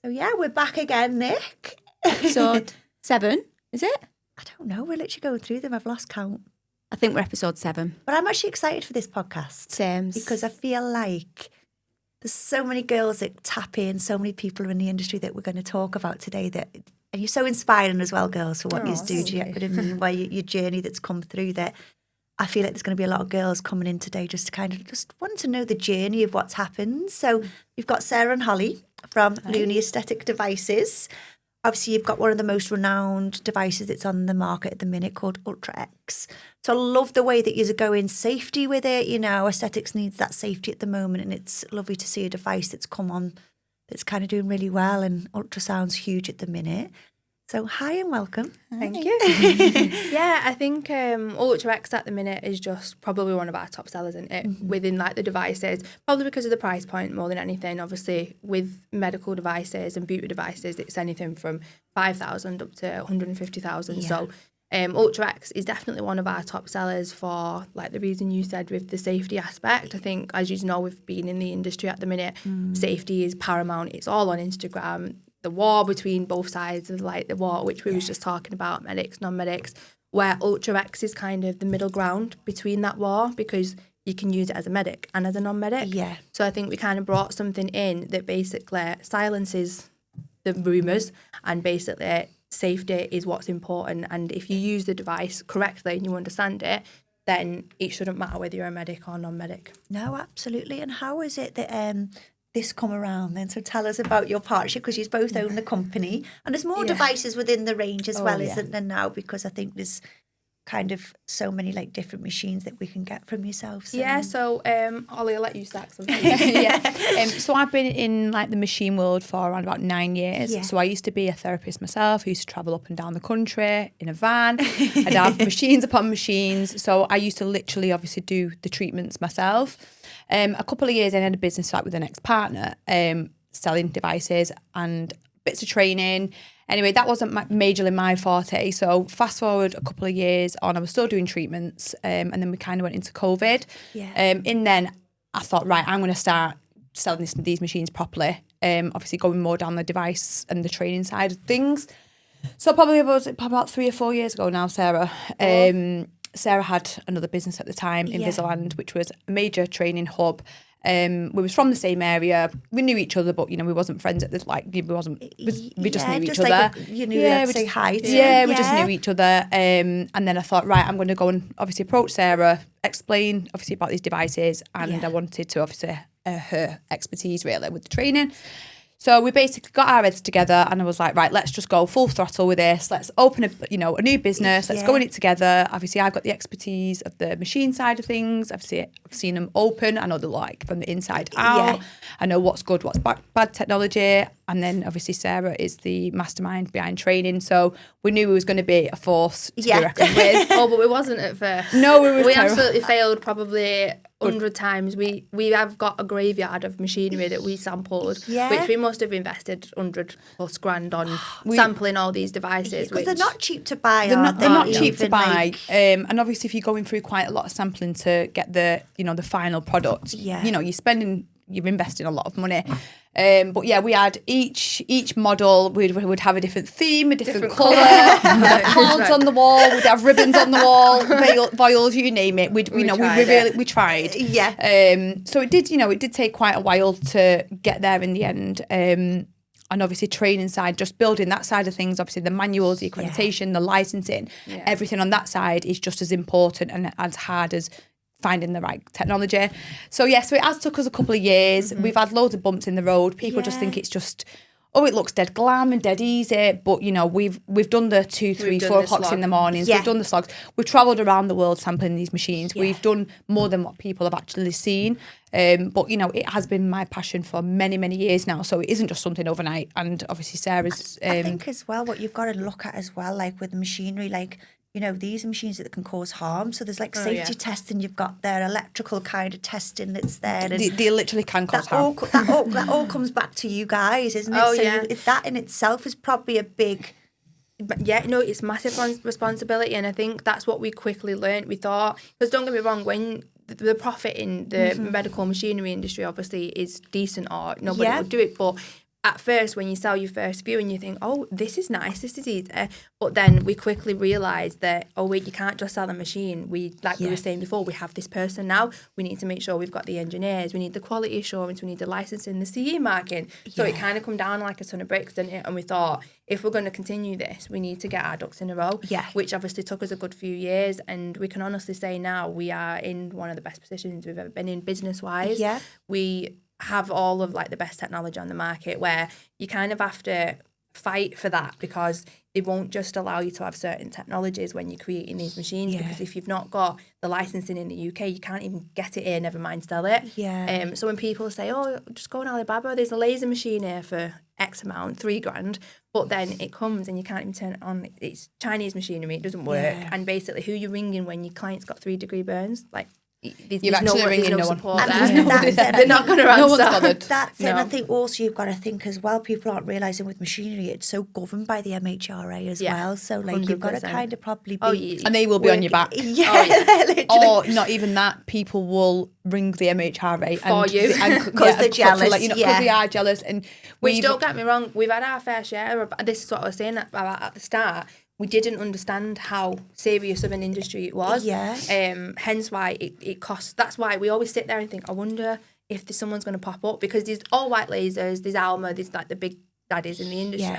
So yeah, we're back again, Nick. Episode 7, is it? I don't know, we're literally going through them. I've lost count. I think we're episode 7. But I'm actually excited for this podcast. Same. Because I feel like there's so many girls that tap in, so many people in the industry that we're going to talk about today that, and you're so inspiring as well, girls, for what you do. Do you get what I mean? Why your journey that's come through that. I feel like there's going to be a lot of girls coming in today just to kind of just want to know the journey of what's happened. So we've got Sarah and Holly from Looney Aesthetic Devices. Obviously, you've got one of the most renowned devices that's on the market at the minute called Ultra X. So I love the way that you're going safety with it. You know, aesthetics needs that safety at the moment, and it's lovely to see a device that's come on that's kind of doing really well, and ultrasound's huge at the minute. So hi and welcome. Thank you. Yeah, I think Ultra X at the minute is just probably one of our top sellers, isn't it? Within like the devices, probably because of the price point more than anything. Obviously, with medical devices and beauty devices, it's anything from 5,000 up to 150,000. Yeah. So Ultra X is definitely one of our top sellers for like the reason you said with the safety aspect. I think, as you know, we've been in the industry at the minute. Safety is paramount. It's all on Instagram. The war between both sides of like the war, which we was just talking about, medics, non-medics, where Ultra X is kind of the middle ground between that war, because you can use it as a medic and as a non-medic. Yeah. So I think we kind of brought something in that basically silences the rumours, and basically safety is what's important. And if you use the device correctly and you understand it, then it shouldn't matter whether you're a medic or non-medic. No, absolutely. And how is it that this come around then? So tell us about your partnership, because you both own the company, and there's more devices within the range as well, isn't there now? Because I think there's kind of so many like different machines that we can get from yourselves. Yeah, so Ollie, I'll let you start something. So I've been in like the machine world for around about 9 years. Yeah. So I used to be a therapist myself. I used to travel up and down the country in a van. I'd have machines upon machines. So I used to literally obviously do the treatments myself. A couple of years in, I had a business start with an ex-partner, selling devices and bits of training. Anyway, that wasn't majorly my forte. So fast forward a couple of years on, I was still doing treatments, and then we kind of went into COVID. Yeah. And then I thought, right, I'm going to start selling these machines properly. Obviously going more down the device and the training side of things. So probably about 3 or 4 years ago now, Sarah. Sarah had another business at the time, Invisalign, which was a major training hub. We was from the same area. We knew each other, but you know, we wasn't friends at this. Like we just knew each other. Like you knew we say hi to. We just knew each other. And then I thought, right, I'm going to go and obviously approach Sarah, explain obviously about these devices, and I wanted to obviously her expertise really with the training. So we basically got our heads together, and I was like, right, let's just go full throttle with this. Let's open a new business. Let's go in it together. Obviously, I've got the expertise of the machine side of things. I've seen them open. I know the like from the inside out. Yeah. I know what's good, what's bad technology. And then obviously Sarah is the mastermind behind training. So we knew we was going to be a force to be reckoned with. But we wasn't at first. No, we absolutely failed probably 100 times. We have got a graveyard of machinery that we sampled, which we must have invested 100 plus grand on sampling all these devices. Because they're not cheap to buy, they're not cheap to buy. Like... And obviously if you're going through quite a lot of sampling to get the final product, you're investing a lot of money. But yeah, we had each model would have a different theme, a different colour. We'd have cards on the wall. We'd have ribbons on the wall, vials, you name it. We tried. Yeah. So it did take quite a while to get there in the end. And obviously training side, just building that side of things. Obviously the manuals, the accreditation, the licensing, everything on that side is just as important and as hard as finding the right technology. So it has took us a couple of years. We've had loads of bumps in the road. People just think it's just, it looks dead glam and dead easy. But we've done the 2, 3, 4 o'clocks in the mornings. We've done the slogs. We've travelled around the world sampling these machines. We've done more than what people have actually seen. But it has been my passion for many, many years now. So it isn't just something overnight. And obviously Sarah's... I think as well, what you've got to look at as well, like with the machinery, like, these are machines that can cause harm. So there's like safety testing you've got there, electrical kind of testing that's there. And they literally can cause harm. That all comes back to you guys, isn't it? That in itself is probably a big... It's massive responsibility. And I think that's what we quickly learned. We thought, because don't get me wrong, when the profit in the medical machinery industry obviously is decent, or nobody would do it, but at first, when you sell your first few and you think, oh, this is nice, this is easy. But then we quickly realise that, oh, wait, you can't just sell a machine. We were saying before, we have this person now. We need to make sure we've got the engineers. We need the quality assurance. We need the licensing, the CE marking. So it kind of come down like a ton of bricks, didn't it? And we thought, if we're going to continue this, we need to get our ducks in a row, which obviously took us a good few years. And we can honestly say now we are in one of the best positions we've ever been in business-wise. Yeah. We have all of like the best technology on the market, where you kind of have to fight for that, because they won't just allow you to have certain technologies when you're creating these machines, because if you've not got the licensing in the UK, you can't even get it here, never mind sell it. So when people say, oh, just go on Alibaba, there's a laser machine here for X amount, $3,000, but then it comes and you can't even turn it on. It's Chinese machinery, it doesn't work. And basically who you're ringing when your client's got 3-degree burns, like, you're actually ringing no support one. They're not going to answer. No one's bothered. That's it. And I think also you've got to think as well, people aren't realising with machinery, it's so governed by the MHRA as well. So like 100%. You've got to kind of probably be... and they will be on your back. Literally. Or not even that, people will ring the MHRA for you. Because they're jealous. Because they are jealous. And which, don't get me wrong, we've had our fair share of... This is what I was saying about at the start. We didn't understand how serious of an industry it was. Hence why it costs. That's why we always sit there and think, I wonder if there's someone's going to pop up, because there's all white lasers, there's Alma, there's like the big daddies in the industry.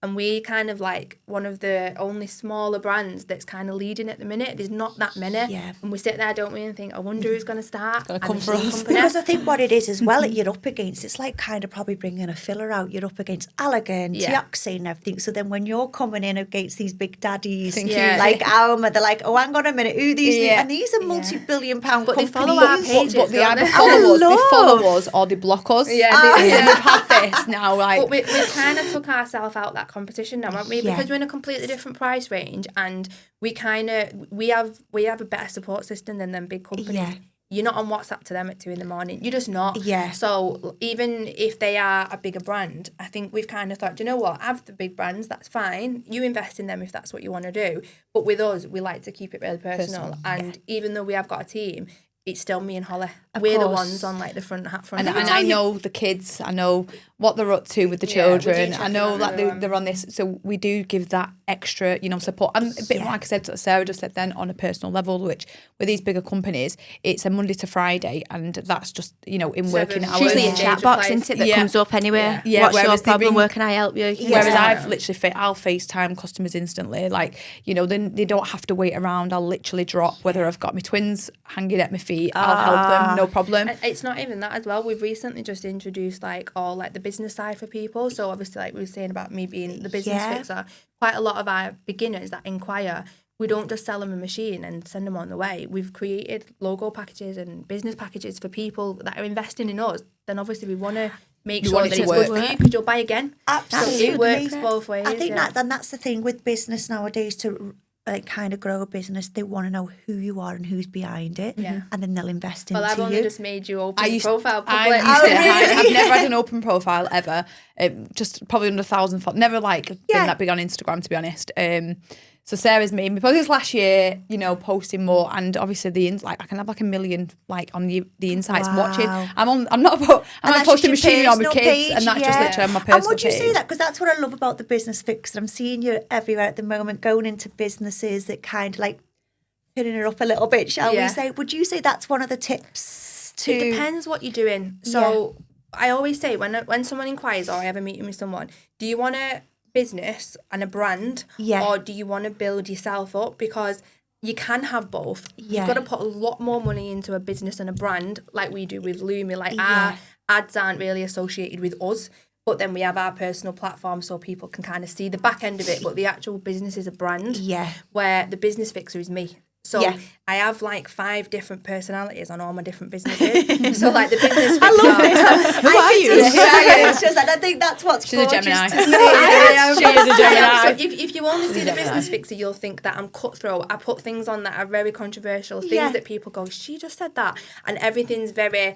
And we kind of like one of the only smaller brands that's kind of leading at the minute. There's not that many. And we sit there, don't we, and think, I wonder who's going to start. Going to come for us. Because I think what it is as well that you're up against, it's like kind of probably bringing a filler out. You're up against Allergan, Dioxane and everything. So then when you're coming in against these big daddies like Alma, they're like, oh, hang on a minute, who these and these are multi-billion pound companies. They follow our pages, but they either follow us or they block us. We've had this now. Like. But we kind of took ourselves out that competition now, aren't we? Because we're in a completely different price range, and we have a better support system than them big companies. You're not on WhatsApp to them at 2 a.m. You're just not. So even if they are a bigger brand, I think we've kind of thought, do you know what? Have the big brands, that's fine. You invest in them if that's what you want to do. But with us, we like to keep it really personal. And even though we have got a team, it's still me and Holly. We're the ones on like the front. And I know the kids. I know what they're up to with the children. I know that they're on this. So we do give that extra, support. And a bit like I said, Sarah just said then, on a personal level, which with these bigger companies, it's a Monday to Friday, and that's just, in working hours. Usually a chat box, isn't it, that comes up anyway. What's your problem? Where can I help you? Whereas I've literally, I'll FaceTime customers instantly. Like, then they don't have to wait around. I'll literally drop, whether I've got my twins hanging at my feet, I'll help them, no problem. And it's not even that as well. We've recently just introduced the business side for people. So obviously, like we were saying about me being the business fixer, quite a lot of our beginners that inquire, we don't just sell them a machine and send them on the way. We've created logo packages and business packages for people that are investing in us. Then obviously we want to make sure that it's good for you, because you'll buy again. Absolutely. It works both ways. I think that's the thing with business nowadays, to kind of grow a business. They want to know who you are and who's behind it, and then they'll invest into you. Well, I've only just made you open profile public. I've never had an open profile ever. Just probably under 1,000 followers. Never been that big on Instagram, to be honest. So Sarah's made me, probably this last year, posting more, and obviously I can have 1 million on the insights watching. I'm not posting machinery on my kids, and that's just literally on my personal page. And would you say that? Because that's what I love about the Business Fixer. I'm seeing you everywhere at the moment, going into businesses that kind of like pinning her up a little bit, shall we say? Would you say that's one of the tips to... It depends what you're doing. So I always say when someone inquires, or I have a meeting with someone, do you want to business and a brand, or do you want to build yourself up? Because you can have both. You've got to put a lot more money into a business and a brand, like we do with Lumi. Our ads aren't really associated with us, but then we have our personal platform so people can kind of see the back end of it, but the actual business is a brand, where the Business Fixer is me. So I have 5 different personalities on all my different businesses. So the Business Fixer. I love this. Who are you? It's just I think that's what's She's a Gemini. She is a Gemini. So if you only see the Business Fixer, you'll think that I'm cutthroat. I put things on that are very controversial, things that people go, she just said that. And everything's very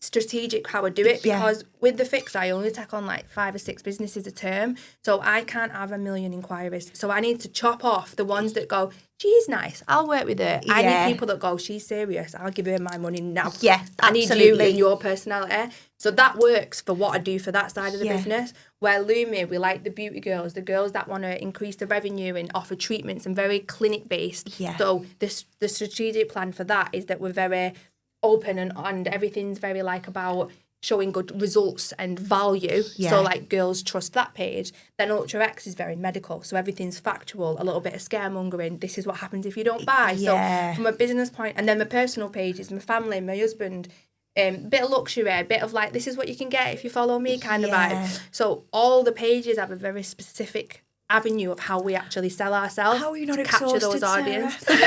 strategic how I do it, because with the fix I only take on like 5 or 6 businesses a term, so I can't have 1 million inquiries, so I need to chop off the ones that go, she's nice, I'll work with her. I need people that go, she's serious, I'll give her my money now. I need you and your personality. So that works for what I do for that side of the business. Where Lumi, we like the beauty girls, the girls that want to increase the revenue and offer treatments and very clinic based. So the strategic plan for that is that we're very open and everything's very like about showing good results and value. So like girls trust that page. Then Ultra X is very medical, so everything's factual, a little bit of scaremongering. This is what happens if you don't buy. So from a business point, and then my personal page is my family, my husband, bit of luxury, a bit of like, this is what you can get if you follow me kind of vibe. So all the pages have a very specific avenue of how we actually sell ourselves. How are you not to capture those audiences? Do you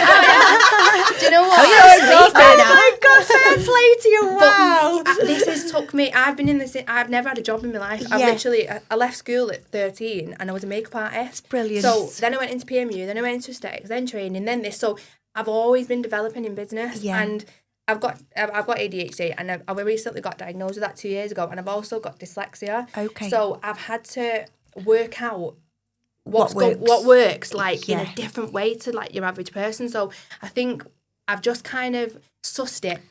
know what? Oh my God, fair play to you. Wow. This has took me, I've been in this, I've never had a job in my life. I left school at 13 and I was a makeup artist. Brilliant. So then I went into PMU, then I went into aesthetics, then training, then this. So I've always been developing in business, and I've got ADHD, and I recently got diagnosed with that 2 years ago, and I've also got dyslexia. Okay. So I've had to work out what works. works like in a different way to like your average person. So I think I've just kind of sussed it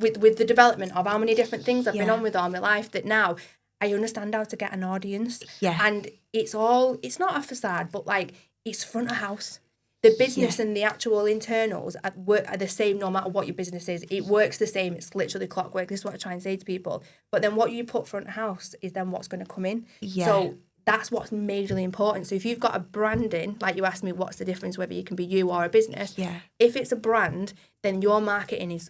with the development of how many different things I've been on with all my life, that now I understand how to get an audience. And it's not a facade, but like it's front of house. The business and the actual internals are the same no matter what your business is. It works the same. It's literally clockwork. This is what I try and say to people. But then what you put front of house is then what's going to come in. So that's what's majorly important. So if you've got a branding, like you asked me, what's the difference whether you can be you or a business? If it's a brand, then your marketing you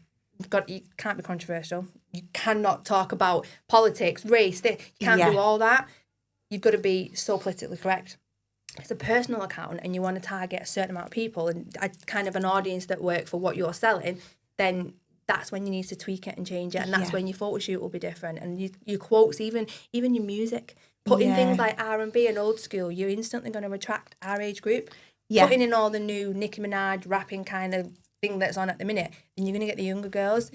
can't be controversial. You cannot talk about politics, race. You can't do all that. You've got to be so politically correct. It's a personal account and you want to target a certain amount of people and kind of an audience that work for what you're selling, then that's when you need to tweak it and change it. And that's when your photo shoot will be different. And your quotes, even your music, putting things like R&B and old school, you're instantly going to attract our age group. Putting in all the new Nicki Minaj rapping kind of thing that's on at the minute, then you're going to get the younger girls.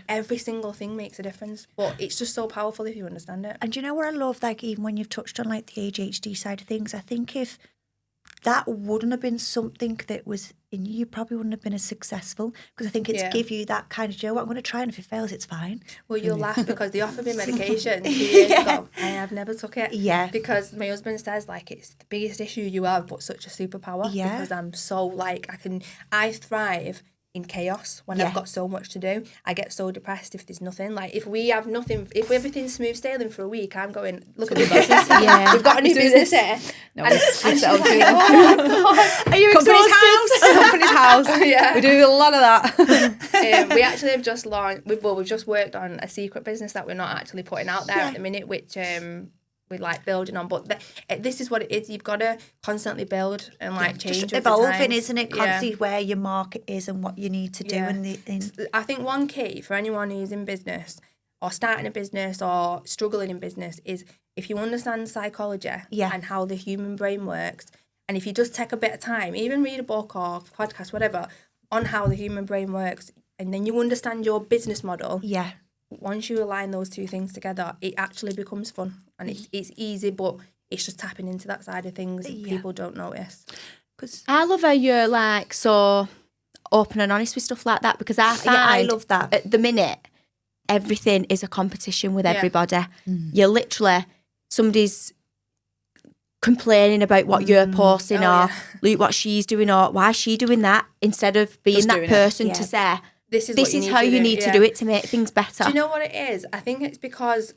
Every single thing makes a difference, but it's just so powerful if you understand it. And do you know what I love, like even when you've touched on like the ADHD side of things, I think if that wouldn't have been something that was in you probably wouldn't have been as successful, because I think it's give you that kind of, you know what, I'm going to try, and if it fails it's fine. Well, you'll laugh because they offered me medication 2 years ago and I've never took it because my husband says like it's the biggest issue you have but such a superpower, because I'm so like I thrive in chaos when I've got so much to do. I get so depressed if there's nothing. Like if we have nothing, if everything's smooth sailing for a week, I'm going, look at the business. We've got a new business here. No, are you exhausted? Company's house. We do a lot of that. We actually have just launched, we've just worked on a secret business that we're not actually putting out there at the minute, which we're like building on, but this is what it is. You've got to constantly build and like change. Just evolving, isn't it? Constantly where your market is and what you need to do. I think one key for anyone who's in business or starting a business or struggling in business is if you understand psychology and how the human brain works, and if you just take a bit of time, even read a book or podcast, whatever, on how the human brain works, and then you understand your business model. Once you align those two things together, it actually becomes fun. And it's easy, but it's just tapping into that side of things that people don't notice. I love how you're like so open and honest with stuff like that, because I find I love that. At the minute, everything is a competition with everybody. You're literally, somebody's complaining about what you're posting or look what she's doing or why is she doing that, instead of being that person to say, this is how you need to do it to make things better. Do you know what it is? I think it's because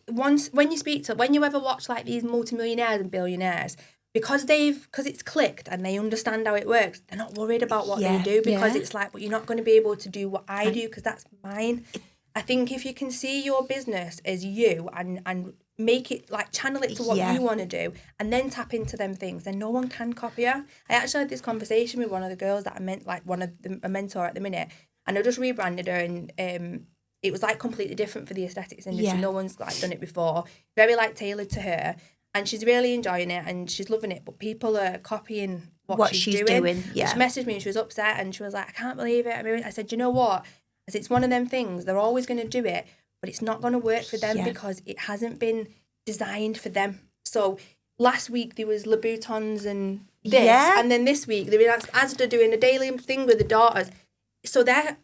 when you ever watch like these multimillionaires and billionaires, because it's clicked and they understand how it works, they're not worried about what they do, because it's like, well, you're not going to be able to do what I do because that's mine. I think if you can see your business as you and make it, like, channel it to what you want to do and then tap into them things, then no one can copy you. I actually had this conversation with one of the girls that I meant, like, a mentor at the minute, and I just rebranded her, and it was like completely different for the aesthetics industry. No one's like done it before. Very like tailored to her, and she's really enjoying it and she's loving it. But people are copying what she's doing. She messaged me and she was upset and she was like, "I can't believe it." I said, "You know what?" As it's one of them things, they're always going to do it, but it's not going to work for them because it hasn't been designed for them. So last week there was Louboutins and this, and then this week they're in Asda doing a daily thing with the daughters. So their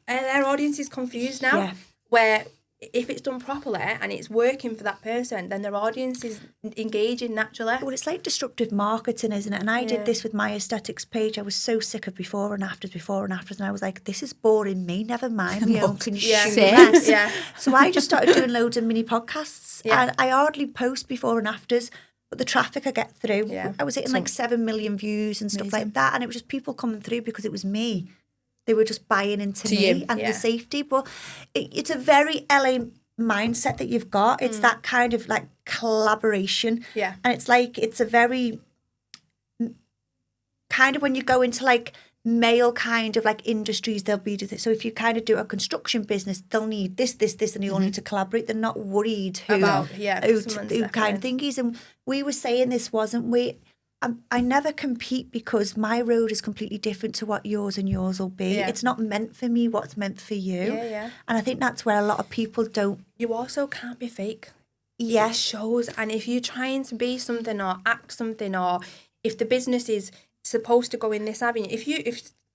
audience is confused now, where if it's done properly and it's working for that person, then their audience is engaging naturally. Well, it's like disruptive marketing, isn't it? And I did this with my aesthetics page. I was so sick of before and afters, and I was like, this is boring me, never mind my own consumer. So I just started doing loads of mini podcasts, and I hardly post before and afters, but the traffic I get through, I was hitting like 7 million views and stuff like that, and it was just people coming through because it was me. They were just buying into me and the safety. But it's a very LA mindset that you've got. It's that kind of like collaboration. Yeah. And it's like, it's a very kind of when you go into like male kind of like industries, they'll be, so if you kind of do a construction business, they'll need this, and they all need to collaborate. They're not worried who kind of thing is. And we were saying this, wasn't we? I never compete because my road is completely different to what yours and yours will be. It's not meant for me what's meant for you. And I think that's where a lot of people don't. You also can't be fake. It shows. And if you're trying to be something or act something, or if the business is supposed to go in this avenue,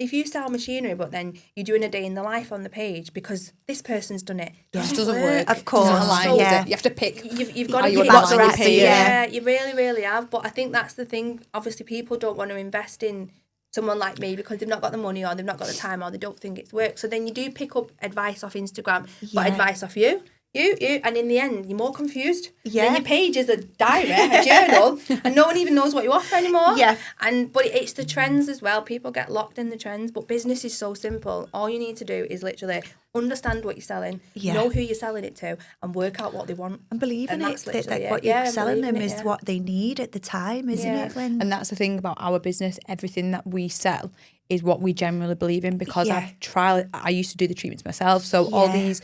if you sell machinery but then you're doing a day in the life on the page because this person's done it, it doesn't work. Of course. So, you have to pick. You've got to pick what's right for you. You really have. But I think that's the thing. Obviously, people don't want to invest in someone like me because they've not got the money or they've not got the time or they don't think it's work. So then you do pick up advice off Instagram, but advice off you, and in the end, you're more confused. Then your page is a diary, a journal, and no one even knows what you offer anymore. But it's the trends as well. People get locked in the trends, but business is so simple. All you need to do is literally understand what you're selling, know who you're selling it to, and work out what they want. And believe in it. That what you're selling them is what they need at the time, isn't it? And that's the thing about our business. Everything that we sell is what we generally believe in because I used to do the treatments myself. So all these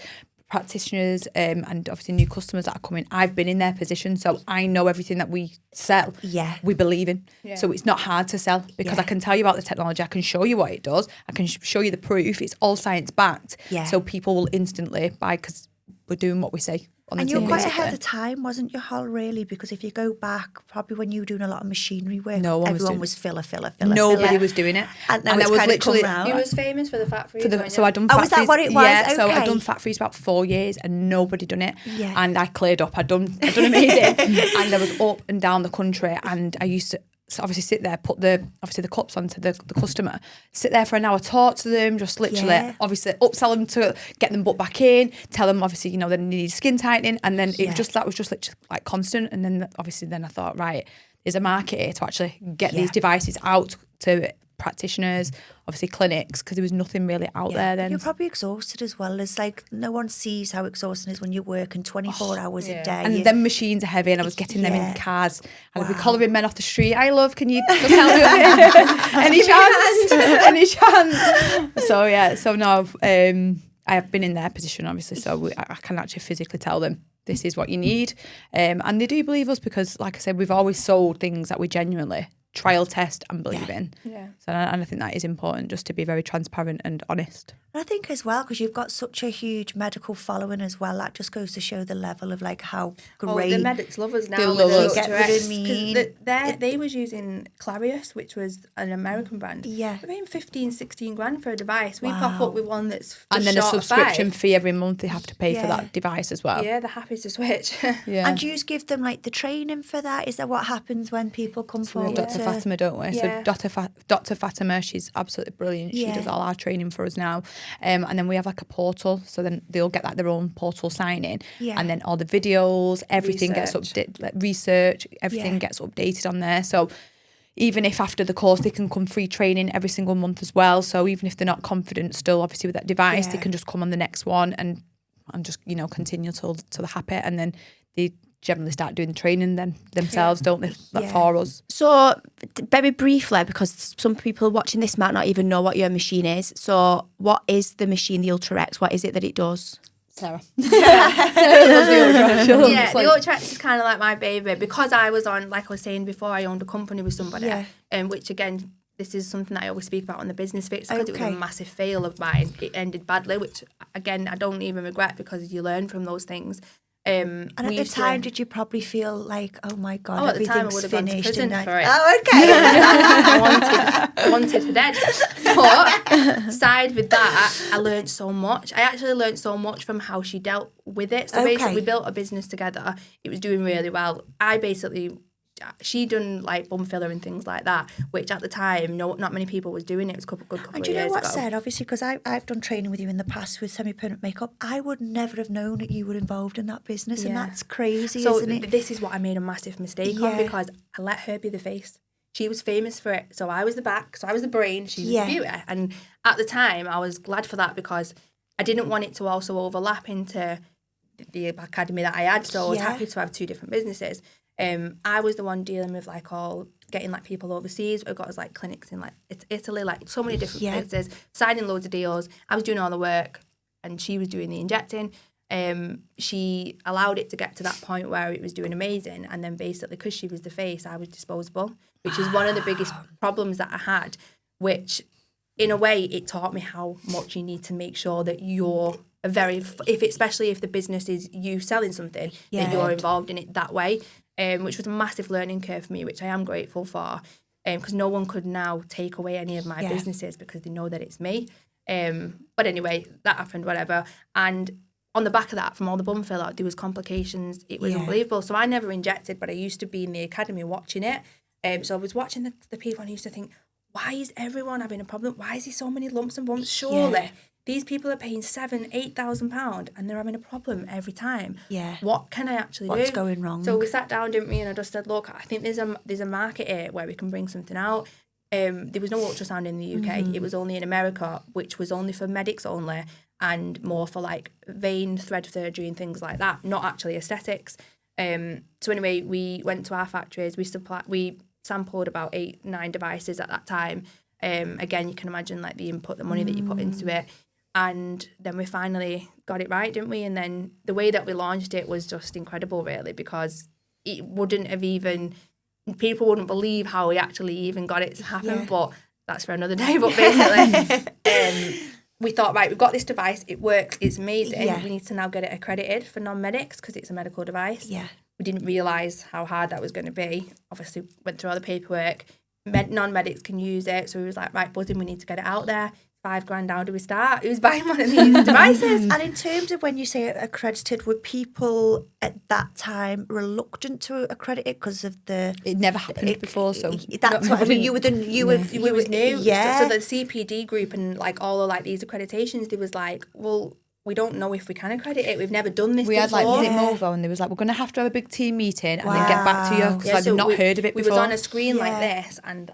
practitioners and obviously new customers that are coming, I've been in their position, so I know everything that we sell we believe in. So it's not hard to sell because I can tell you about the technology, I can show you what it does, I can show you the proof, it's all science backed, so people will instantly buy because we're doing what we say. And you were quite ahead of time, wasn't you, Hol, really? Because if you go back, probably when you were doing a lot of machinery work, everyone was filler. Nobody was doing it. And there was literally... You was famous for the fat freeze, so I done fat freeze. Oh, is that what it was? Yeah, so I done fat freeze about 4 years and nobody done it. And I cleared up. I done amazing. And I was up and down the country and I used to obviously sit there, put the cups onto the customer, sit there for an hour, talk to them, just literally obviously upsell them to get them booked back in, tell them obviously they need skin tightening, and then that was just literally like constant. And then obviously I thought, right, there's a market here to actually get these devices out to practitioners, obviously clinics, because there was nothing really out there then. You're probably exhausted as well. It's like no one sees how exhausting it is when you're working 24 hours a day. And them machines are heavy and I was getting them in cars and I'd be collaring men off the street. Hi love, can you just help me with it? Any chance? So no, I have been in their position obviously, so I can actually physically tell them this is what you need, and they do believe us because like I said, we've always sold things that we genuinely trial test and believe in. So and I think that is important, just to be very transparent and honest. And I think as well, because you've got such a huge medical following as well, that just goes to show the level of like how great. The medics love us now. They love us. Get rid of me. They was using Clarius, which was an American brand. They're paying 15, 16 grand for a device. We pop up with one that's just and then a subscription fee every month they have to pay for that device as well. Yeah, they're happy to switch. And do you give them like the training for that? Is that what happens when people come forward? Dr. Fatima, don't we? So Dr. Fatima, she's absolutely brilliant. She does all our training for us now. And then we have like a portal, so then they'll get like their own portal sign in, and then all the videos, everything gets updated, like research, everything gets updated on there. So even if after the course they can come free training every single month as well. So even if they're not confident still, obviously with that device, they can just come on the next one and just continue till they're happy, and then they generally start doing the training then themselves, don't they, for us. So very briefly, because some people watching this might not even know what your machine is, so what is the machine, the Ultra X? What is it that it does? Sarah. Sarah loves the Ultra. The Ultra X is kind of like my baby, because I was on, like I was saying before, I owned a company with somebody, which again this is something that I always speak about on the Business Fix, because it was a massive fail of mine. It ended badly, which again I don't even regret, because you learn from those things. And at the time, did you probably feel like, oh my God, at the time I would everything's have gone to finished? prison for it. Oh, okay. I wanted to dead. But side with that, I learned so much. I actually learned so much from how she dealt with it. So basically, we built a business together. It was doing really well. She done like bum filler and things like that, which at the time, not many people was doing it. It was a couple of years ago. And do you know what, Said? Obviously, because I've done training with you in the past with semi-permanent makeup, I would never have known that you were involved in that business, and that's crazy, isn't it? This is what I made a massive mistake on, because I let her be the face. She was famous for it, so I was the back, so I was the brain, she was the beauty. And at the time, I was glad for that, because I didn't want it to also overlap into the academy that I had, so I was happy to have two different businesses. I was the one dealing with like getting like people overseas. I got us like clinics in like Italy, like so many different places, signing loads of deals. I was doing all the work and she was doing the injecting. She allowed it to get to that point where it was doing amazing, and then basically because she was the face, I was disposable, which is one of the biggest problems that I had, which in a way it taught me how much you need to make sure that you're especially if the business is you selling something, that you're involved in it that way. Which was a massive learning curve for me, which I am grateful for, because no one could now take away any of my businesses because they know that it's me. But anyway, that happened, whatever. And on the back of that, from all the bum filler, there was complications. It was unbelievable. So I never injected, but I used to be in the academy watching it. So I was watching the people, and I used to think, why is everyone having a problem? Why is there so many lumps and bumps? Surely these people are paying £7,000-8,000 and they're having a problem every time. Yeah. What can I actually do? What's going wrong? So we sat down, didn't we? And I just said, look, I think there's a market here where we can bring something out. There was no ultrasound in the UK. It was only in America, which was only for medics only, and more for like vein thread surgery and things like that, not actually aesthetics. So anyway, we went to our factories. We sampled about 8-9 devices at that time. Again, you can imagine like the input, the money that you put into it. And then we finally got it right, didn't we? And then the way that we launched it was just incredible, really, because it wouldn't have even, people wouldn't believe how we actually even got it to happen, but that's for another day. But basically, we thought, right, we've got this device, it works, it's amazing. We need to now get it accredited for non-medics because it's a medical device. We didn't realise how hard that was going to be. Obviously, went through all the paperwork. Non-medics can use it. So we was like, right, buzzing, we need to get it out there. $5,000, how do we start? Who's buying one of these devices? And in terms of when you say accredited, were people at that time reluctant to accredit it because of the... It never happened before, so... That's what I mean. You were new. Yeah. So the CPD group and like all of like these accreditations, they was like, well, we don't know if we can accredit it. We've never done this before. We had like Visit Movo, and they was like, we're going to have a big team meeting and then get back to you, because I've not heard of it before. We was on a screen like this, and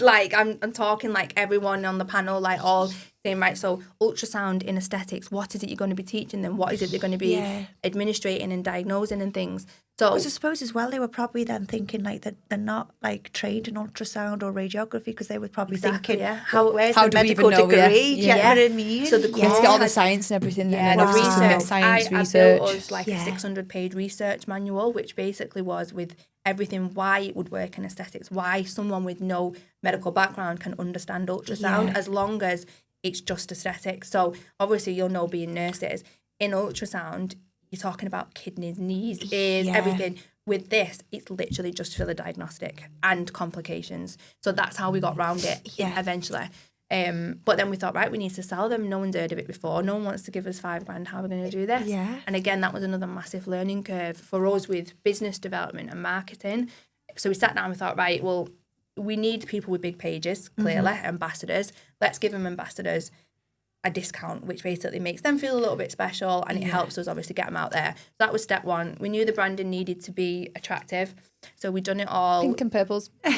like I'm talking like everyone on the panel, like all saying, right, so ultrasound in aesthetics, what is it you're going to be teaching them? What is it they're going to be administrating and diagnosing and things? So I suppose as well, they were probably then thinking like that they're not like trained in ultrasound or radiography, because they were probably thinking, where's the medical degree? Do you know what I mean? So the get all the science and everything. Yeah, the research. Science I research. built us like a 600-page research manual, which basically was with everything, why it would work in aesthetics, why someone with no medical background can understand ultrasound, as long as it's just aesthetics. So obviously you'll know, being nurses, in ultrasound, you're talking about kidneys, knees, ears, everything. With this, it's literally just filler diagnostic and complications. So that's how we got round it eventually. But then we thought, right, we need to sell them. No one's heard of it before. No one wants to give us $5,000. How are we going to do this? And again, that was another massive learning curve for us with business development and marketing. So we sat down and we thought, right, well, we need people with big pages, clearly, ambassadors. Let's give them ambassadors a discount, which basically makes them feel a little bit special, and it helps us obviously get them out there. So that was step one. We knew the branding needed to be attractive, so we'd done it all pink and purples. But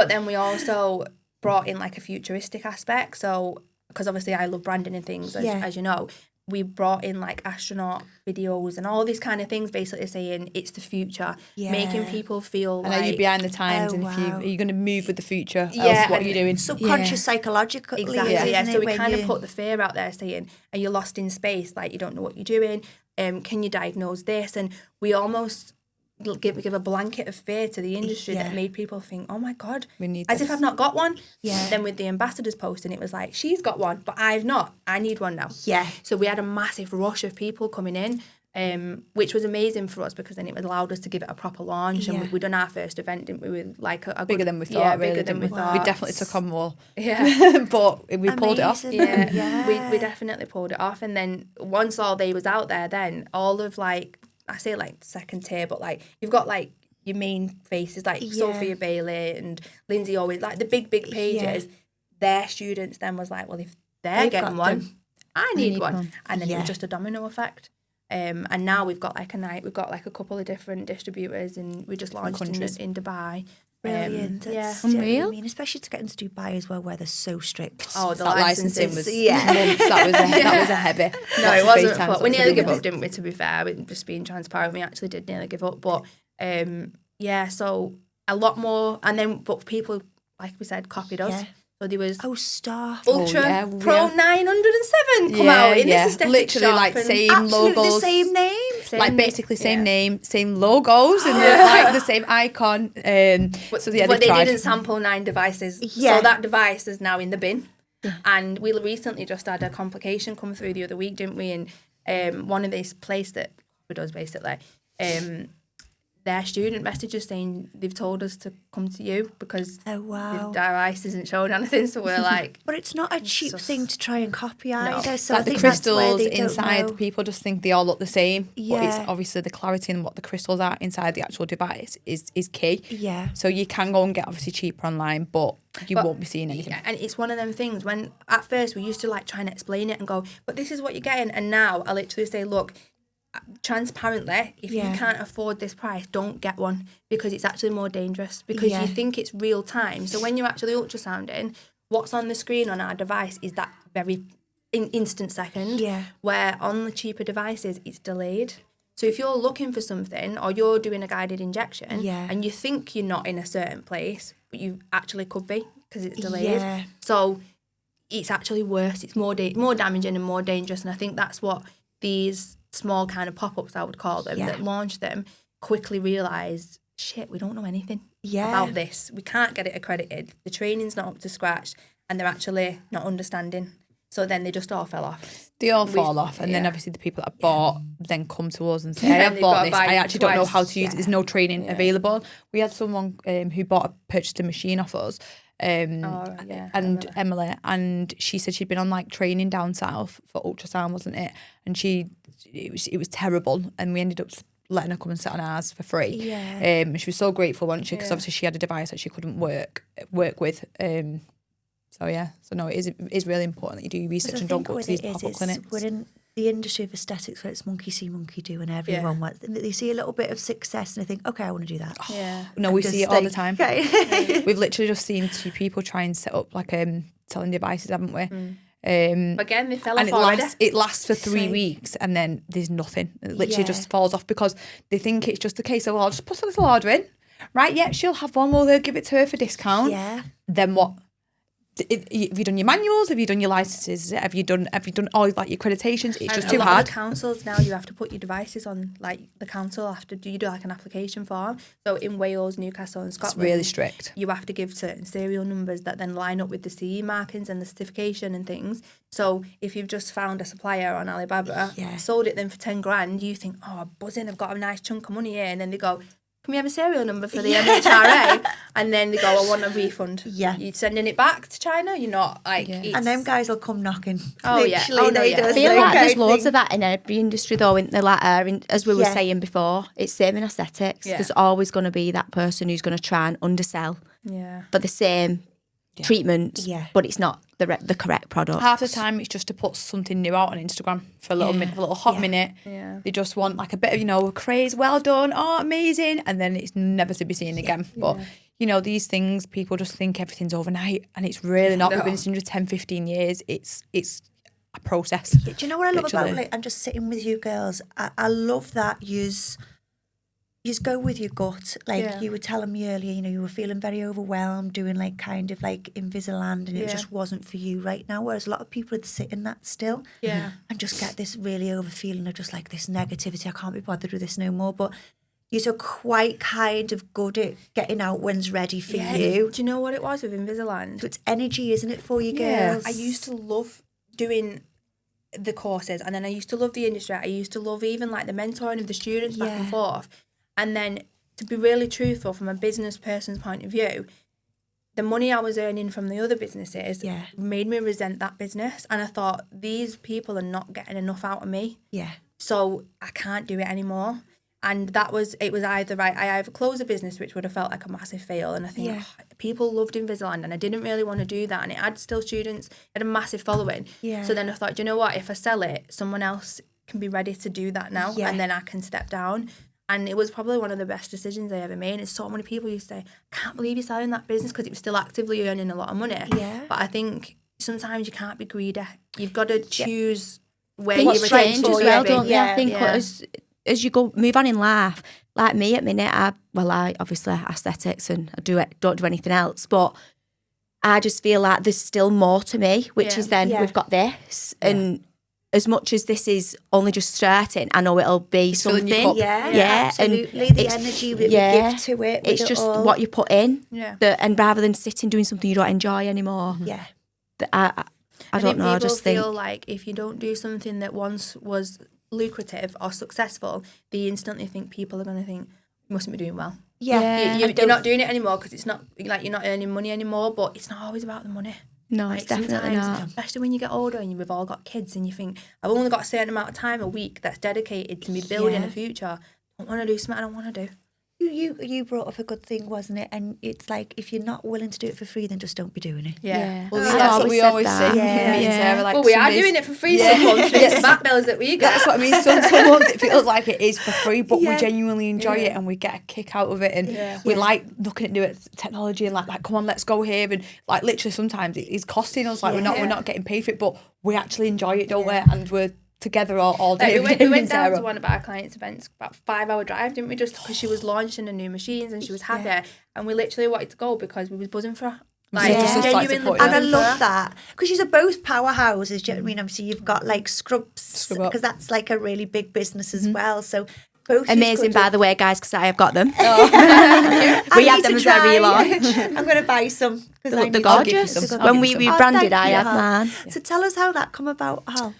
then we also brought in like a futuristic aspect. So because obviously I love branding and things, as you know, we brought in like astronaut videos and all these kind of things, basically saying it's the future, making people feel like... I know you're behind the times, and if are you going to move with the future, else what are you doing? Subconscious psychologically. Exactly, so we kind of put the fear out there saying, are you lost in space? Like, you don't know what you're doing? Can you diagnose this? And we almost give a blanket of fear to the industry that made people think, oh my God, we need as this. if I've not got one. Yeah. Then with the ambassadors posting, it was like, she's got one, but I've not. I need one now. Yeah. So we had a massive rush of people coming in, which was amazing for us because then it allowed us to give it a proper launch. And we done our first event, didn't we? With like a bigger good, than we thought, really, bigger than we thought. We definitely took on more. Yeah. But we pulled it off. Yeah. We definitely pulled it off. And then once all day was out there, then all of like, I say like second tier, but like you've got like your main faces like Sophia Bailey and Lindsay Owen, like the big pages, their students then was like, well, if they're getting one, I need one. And then it was just a domino effect. And now we've got like we've got like a couple of different distributors and we just launched in Dubai. Brilliant. That's unreal. I mean, especially to get into Dubai as well, where they're so strict. Oh, the that licensing was licenses. months. That was a heavy. No, it wasn't fun. We nearly gave up, didn't we, to be fair? We're just being transparent. We actually did nearly give up. But so a lot more. And then, but people, like we said, copied us. Yeah. So there was Ultra Pro 907 come out in this aesthetic literally shop like same logos, the same name, like basically same name, same logos, and like the same icon. But they didn't sample 9 devices, so that device is now in the bin. And we recently just had a complication come through the other week, didn't we? And one of these place that does basically. Their student messages saying they've told us to come to you because the device isn't showing anything. So we're like, but it's not a cheap thing to try and copy either. So like I think the crystals that's inside, people just think they all look the same. Yeah. But it's obviously the clarity and what the crystals are inside the actual device is key. Yeah. So you can go and get obviously cheaper online, but you won't be seeing anything. Yeah, and it's one of them things when at first we used to like try and explain it and go, but this is what you're getting. And now I literally say, look, transparently, if you can't afford this price, don't get one because it's actually more dangerous because you think it's real time. So when you're actually ultrasounding, what's on the screen on our device is that very instant second, where on the cheaper devices it's delayed. So if you're looking for something or you're doing a guided injection and you think you're not in a certain place, but you actually could be because it's delayed. So it's actually worse. It's more damaging and more dangerous. And I think that's what these small kind of pop-ups, I would call them, that launched them, quickly realised, shit, we don't know anything about this. We can't get it accredited. The training's not up to scratch and they're actually not understanding. So then they just all fell off. They all fall off. And then obviously the people that bought then come to us and say, I have bought this. I actually don't know how to use it. There's no training available. We had someone who purchased a machine off us. And Emily, and she said she'd been on like training down south for ultrasound, wasn't it? And it was terrible, and we ended up letting her come and sit on ours for free. And she was so grateful, wasn't she? Because obviously she had a device that she couldn't work with. So no, it is really important that you do your research and don't go to these pop-up clinics. We're in the industry of aesthetics where it's monkey see, monkey do, and everyone wants. They see a little bit of success and they think, okay, I want to do that. No, we see it all the time. Okay. We've literally just seen 2 people try and set up like selling devices, haven't we? Again, they fell off already. It lasts for 3 weeks and then there's nothing. It literally just falls off because they think it's just a case of, I'll just put a little order in. Right, she'll have one. Well, they'll give it to her for discount. Yeah. Then what? Have you done your manuals? Have you done your licenses? Have you done all like your accreditations? It's just too hard. A lot of the councils now, you have to put your devices on. Like the council you do like an application form. So in Wales, Newcastle, and Scotland, it's really strict. You have to give certain serial numbers that then line up with the CE markings and the certification and things. So if you've just found a supplier on Alibaba, sold it then for 10 grand, you think, oh, buzzing, I've got a nice chunk of money here, and then they go, can we have a serial number for the MHRA? And then they go, I want a refund. You're sending it back to China? You're not. And them guys will come knocking. Oh, literally, yeah. I feel like there's loads of that in every industry, though, in the latter, as we were saying before. It's same in aesthetics. There's always going to be that person who's going to try and undersell for the same treatment, but it's not the correct product. Half the time it's just to put something new out on Instagram for a little minute, for a little hot minute. They just want like a bit of, craze, well done, oh, amazing, and then it's never to be seen again. But these things, people just think everything's overnight, and it's really not. We've been in 10, 15 years. It's a process. Do you know what I love about I'm just sitting with you girls? I love that you go with your gut. You were telling me earlier, you were feeling very overwhelmed doing kind of Invisalign, and it just wasn't for you right now, whereas a lot of people would sit in that still and just get this really over feeling of just this negativity, I can't be bothered with this no more. But You're quite kind of good at getting out when's ready for you. Do you know what it was with Invisalign? So it's energy, isn't it, for you girls? I used to love doing the courses, and then I used to love the industry. I used to love even like the mentoring of the students back and forth. And then, to be really truthful, from a business person's point of view, the money I was earning from the other businesses made me resent that business. And I thought, these people are not getting enough out of me. Yeah. So I can't do it anymore. And it was either I either close a business, which would have felt like a massive fail. And I think people loved Invisalign, and I didn't really want to do that. And it had still students, it had a massive following. Yeah. So then I thought, do you know what? If I sell it, someone else can be ready to do that now. Yeah. And then I can step down. And it was probably one of the best decisions I ever made. And so many people used to say, I can't believe you're selling that business, because it was still actively earning a lot of money. Yeah. But I think sometimes you can't be greedy. You've got to choose where you're change as well, don't you? Yeah. I think as you move on in life, like me at minute, I obviously aesthetics and I don't do anything else, but I just feel like there's still more to me, which is then we've got this, and as much as this is only just starting, I know it'll be something. Yeah, absolutely. And the energy that you give to it. It's just what you put in. Yeah. And rather than sitting doing something you don't enjoy anymore. Yeah. I don't know. I just think people feel like if you don't do something that once was lucrative or successful, they instantly think people are going to think you mustn't be doing well. Yeah. You're not doing it anymore because it's not like you're not earning money anymore, but it's not always about the money. No, it's definitely not. Especially when you get older and we've all got kids and you think, I've only got a certain amount of time a week that's dedicated to me building a future. I don't want to do something I don't want to do. You brought up a good thing, wasn't it? And it's like, if you're not willing to do it for free, then just don't be doing it. Yeah. Well, that's what we always say. Me and Sarah, like, well, we are doing it for free some months through the back bills that we get. That's what I mean. Some months it feels like it is for free, but we genuinely enjoy it and we get a kick out of it, and we like looking at new technology and like come on, let's go here, and like literally sometimes it is costing us, like we're not getting paid for it, but we actually enjoy it, don't we? And we're together all day. Like we went down to one of our clients' events, about a 5-hour drive, didn't we? Just because she was launching the new machines and she was happy, and we literally wanted to go because we was buzzing for her. Like, genuinely, and I love that, because you're both powerhouses. Do you know what I mean? Obviously, you've got like Scrubs, because that's like a really big business as well. So both amazing, by the way, guys, because I have got them. We had them as our relaunch. I'm going to buy some. They're gorgeous. When we rebranded, I had mine. So tell us how that come about, Hal.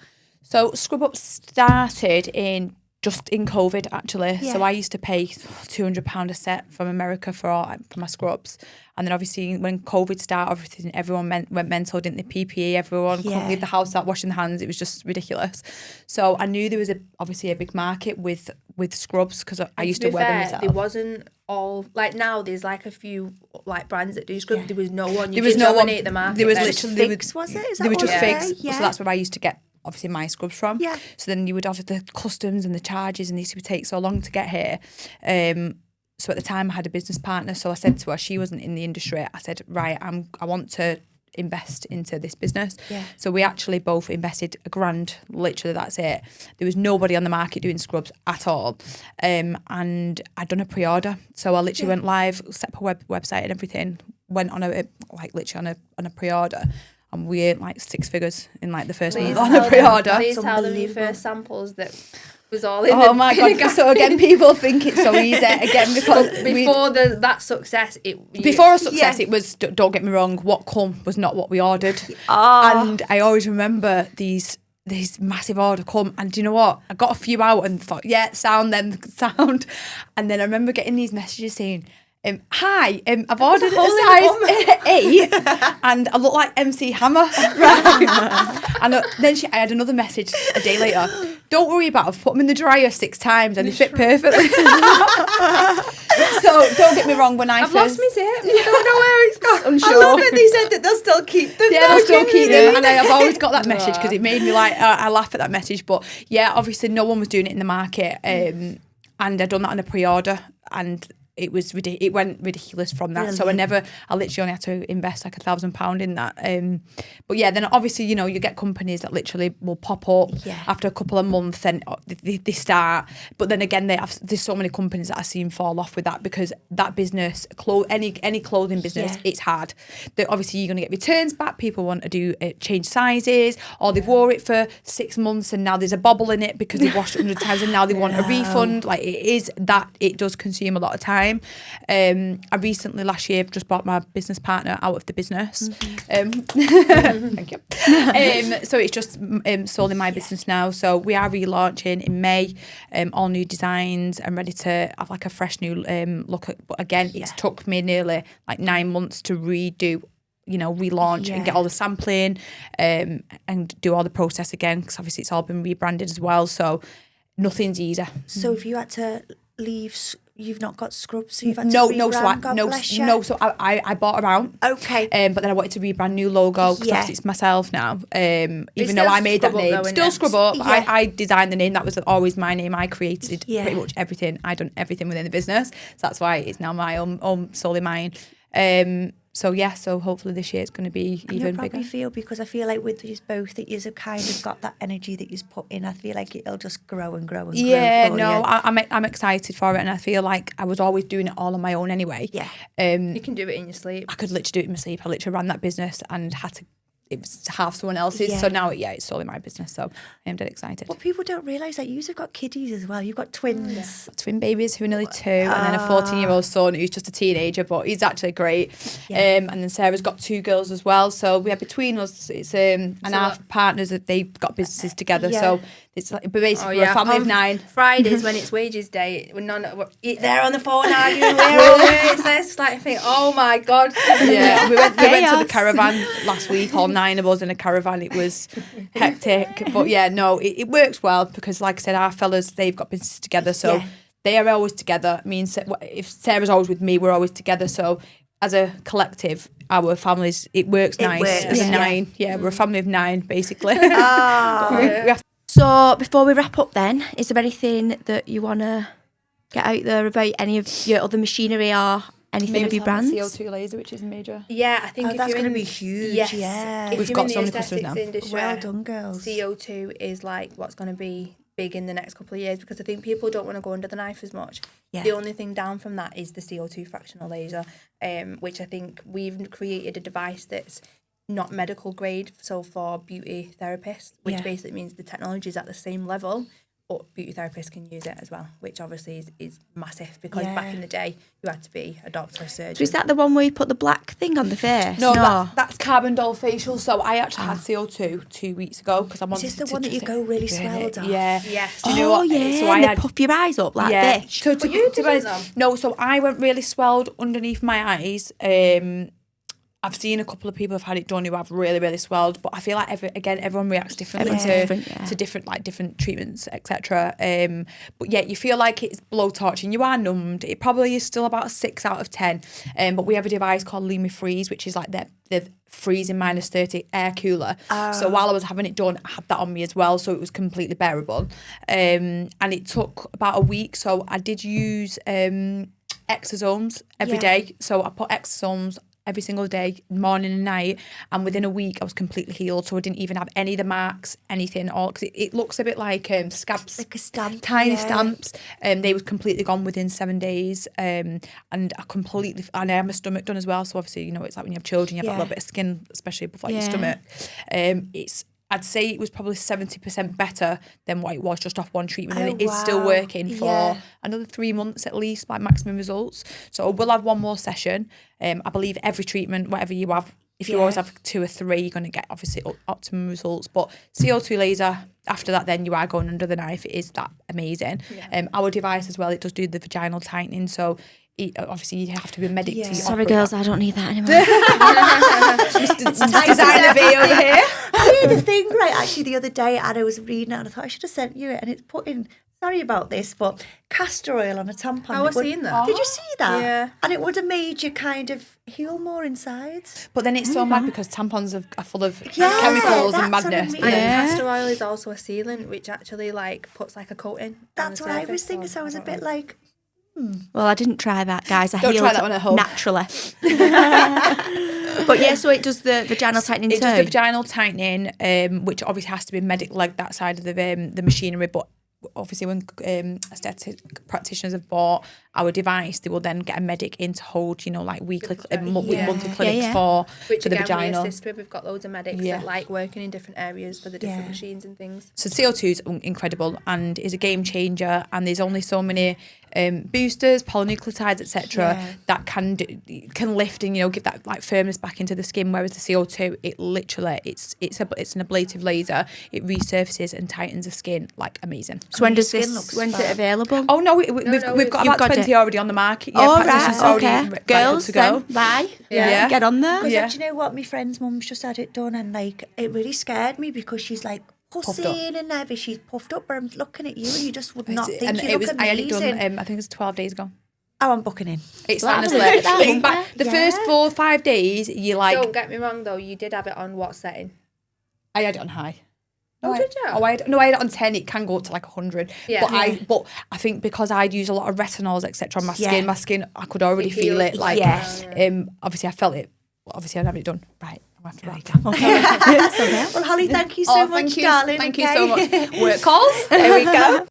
So Scrub Up started in COVID actually. So I used to pay £200 a set from America for my scrubs, and then obviously when COVID started, everyone went mental, didn't they? PPE, everyone couldn't leave the house without washing their hands. It was just ridiculous. So I knew there was obviously a big market with scrubs, because I used to wear them myself. There wasn't all like now. There's like a few like brands that do scrubs. There was no one. There was no one. The market. There was literally Figs, was it? Is that there were just Figs. So that's where I used to get obviously my scrubs from. Yeah. So then you would have the customs and the charges, and these would take so long to get here. So at the time I had a business partner, so I said to her, she wasn't in the industry, I said, right, I want to invest into this business. Yeah. So we actually both invested £1,000, literally that's it. There was nobody on the market doing scrubs at all. And I'd done a pre-order. So I literally went live, set up a website and everything, went on literally on a pre-order. And we earned like 6 figures in like the first month on a pre-order. Please tell them your first samples that was all in. Oh my God. So again, people think it's so easy. Again, because before that success, it was, don't get me wrong, what come was not what we ordered. And I always remember these massive order come, and do you know what? I got a few out and thought, sound. And then I remember getting these messages saying, hi, I've ordered a size 8 and I look like MC Hammer. And then I had another message a day later. Don't worry about it, I've put them in the dryer 6 times and they fit perfectly. So don't get me wrong, when I've lost my zip. You don't know where it's gone. I'm sure. I love it. They said that they'll still keep them. Yeah, they'll still keep them. And I've always got that message because it made me like, I laugh at that message. But yeah, obviously no one was doing it in the market. And I'd done that on a pre-order, and it was it went ridiculous from that. Brilliant. So I literally only had to invest like £1,000 in that. But yeah, then obviously, you know, you get companies that literally will pop up after a couple of months and they start. But then again, there's so many companies that I've seen fall off with that, because that business, any clothing business, it's hard. Obviously, you're going to get returns back. People want to do change sizes, or they've wore it for 6 months and now there's a bobble in it because they've washed it 100 times and now they want a refund. Like, it does consume a lot of time. I recently last year just bought my business partner out of the business. Thank you. So it's just solely my business now. So we are relaunching in May, all new designs and ready to have like a fresh new look at. But again, it's took me nearly like 9 months to redo, you know, relaunch and get all the sampling and do all the process again, because obviously it's all been rebranded as well. So nothing's easier. So if you had to leave, you've not got scrubs, so you've had to No, rebrand, so I bought her out. Okay. But then I wanted to rebrand new logo, because obviously it's myself now. Even though I made that name, still scrub up. Yeah. I designed the name. That was always my name. I created pretty much everything. I done everything within the business. So that's why it's now my own solely mine. So hopefully this year it's going to be even bigger. Feel, because I feel like with you both that you've kind of got that energy that you've put in. I feel like it'll just grow and grow and grow. Yeah, no, I'm excited for it, and I feel like I was always doing it all on my own anyway. Yeah. You can do it in your sleep. I could literally do it in my sleep. I literally ran that business and it was half someone else's. Yeah. So now, it's solely my business. So I am dead excited. What people don't realise that you've got kiddies as well. You've got twins. Twin babies who are nearly 2, and then a 14-year-old son who's just a teenager, but he's actually great. Yeah. And then Sarah's got 2 girls as well. So we have between us, it's and our partners, that they've got businesses together. Yeah. So it's like basically we're a family of 9. Fridays when it's wages day, we're they're on the phone arguing. Where is this? Like, I think, oh my god. Yeah, we went to the caravan last week, all 9 of us in a caravan. It was hectic, but yeah, no, it works well, because like I said, our fellas, they've got businesses together, so they are always together. Means if Sarah's always with me, we're always together. So as a collective, our families, it works nice. As a 9, we're a family of 9 basically. We have So before we wrap up then, is there anything that you want to get out there about any of your other machinery or anything of your brands? CO2 laser, which is major. Yeah, I think that's going to be huge. Yes, Yeah. if We've you're got in so the many customers aesthetics now. industry, Well done, girls. CO2 is like what's going to be big in the next couple of years, because I think people don't want to go under the knife as much. Yeah. The only thing down from that is the CO2 fractional laser, which I think we've created a device that's not medical grade, so for beauty therapists, which basically means the technology is at the same level, but beauty therapists can use it as well, which obviously is massive, because back in the day you had to be a doctor or surgeon. So is that the one where you put the black thing on the face? No. That's carbon dull facial. So I actually had CO2 2 weeks ago, because I wanted Is this the one that you go really swelled off? Yeah. Yes. Do you know what? Yeah, So and I they puff your eyes up like this. So to be honest, no. So I went really swelled underneath my eyes. I've seen a couple of people have had it done who have really, really swelled, but I feel like everyone reacts differently to different treatments, etc. But yeah, you feel like it's blowtorching. You are numbed. It probably is still about a 6 out of 10. But we have a device called Lumi Freeze, which is like the freezing -30 air cooler. So while I was having it done, I had that on me as well, so it was completely bearable. And it took about a week. So I did use exosomes every day. So I put exosomes every single day, morning and night, and within a week I was completely healed. So I didn't even have any of the marks, anything, all, because it looks a bit like scabs, like a stamp, tiny stamps. They were completely gone within 7 days, and I had my stomach done as well. So obviously, you know, it's like when you have children, you have a little bit of skin, especially above your stomach. I'd say it was probably 70% better than what it was just off one treatment, and it is still working for another 3 months at least, like maximum results. So we'll have one more session. I believe every treatment, whatever you have, if you always have 2 or 3, you're going to get obviously optimum results. But CO2 laser, after that, then you are going under the knife. It is that amazing. Our device as well, it does do the vaginal tightening. So obviously you have to be a medic to Sorry girls, I don't need that anymore. Designer V over here. I heard a thing actually the other day, and I was reading it and I thought I should have sent you it, and it's put in, sorry about this, but castor oil on a tampon. I was seeing that. Did you see that? Yeah. And it would have made you kind of heal more inside. But then it's so mad because tampons are full of chemicals and madness. What I mean. And castor oil is also a sealant, which actually like puts like a coating. That's what I was thinking. So I was a bit like, Well, I didn't try that, guys. I Don't healed try that one at home. naturally. But yeah, so it does the vaginal tightening too. It does the vaginal tightening, which obviously has to be medical, like that side of the machinery. But obviously, when aesthetic practitioners have bought our device, they will then get a medic in to hold, like weekly, monthly clinics for Which the again, vaginal. we assist with. We've got loads of medics that like working in different areas for the different machines and things. So CO2 is incredible and is a game changer, and there's only so many boosters, polynucleotides, etc. that can lift and give that like firmness back into the skin. Whereas the CO2, it literally it's an ablative laser. It resurfaces and tightens the skin like amazing. So when's it available? Oh no, we've got about 20 already on the market. Yeah, Oh practitioners right, already okay. good Girls, to go. then bye. Yeah. Get on there. Yeah. Do you know what? My friend's mum's just had it done, and like it really scared me because she's like pussing and everything. She's puffed up, but I'm looking at you, and you just would not think And you it look was. amazing. I had it done. I think it was 12 days ago. Oh, I'm booking in. It's Well, honestly, look at that, it's back, the first 4 or 5 days, you like. Don't get me wrong though, you did have it on what setting? I had it on high. Oh, did you? I had it on 10. It can go up to like 100. Yeah. But I think because I'd use a lot of retinols, etc. on my skin, I could already feel it. Like, obviously I felt it. Well, obviously I'd have it done. Right. I'm going to have to Okay. Well, Holly, thank you so much, darling. Thank you so much. Work calls. There we go.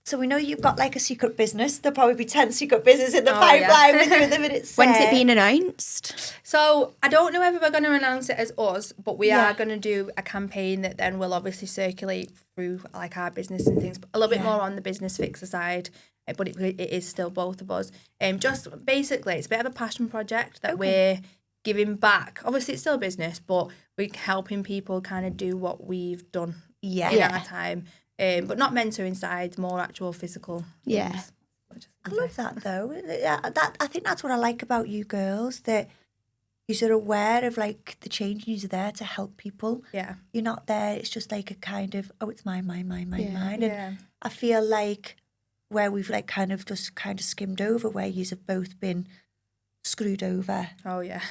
So we know you've got like a secret business. There'll probably be 10 secret business in the pipeline with you in the minute. When's it being announced? So I don't know whether we're going to announce it as us, but we are going to do a campaign that then will obviously circulate through like our business and things. A little bit more on the business fixer side, but it is still both of us. Just basically, it's a bit of a passion project that we're giving back. Obviously, it's still a business, but we're helping people kind of do what we've done in our time. But not mentoring sides, more actual physical. Yeah. things. I love that though. I think that's what I like about you girls, that you're aware of like the change, and you're there to help people. Yeah. You're not there, it's just like a kind of, oh, it's mine. And Yeah. I feel like where we've like kind of skimmed over, where yous have both been screwed over. Oh, yeah.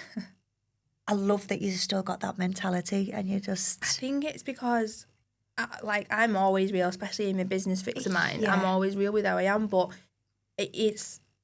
I love that you've still got that mentality, and you're just... I think it's because, I'm always real, especially in my business fixer mind. I'm always real with how I am, but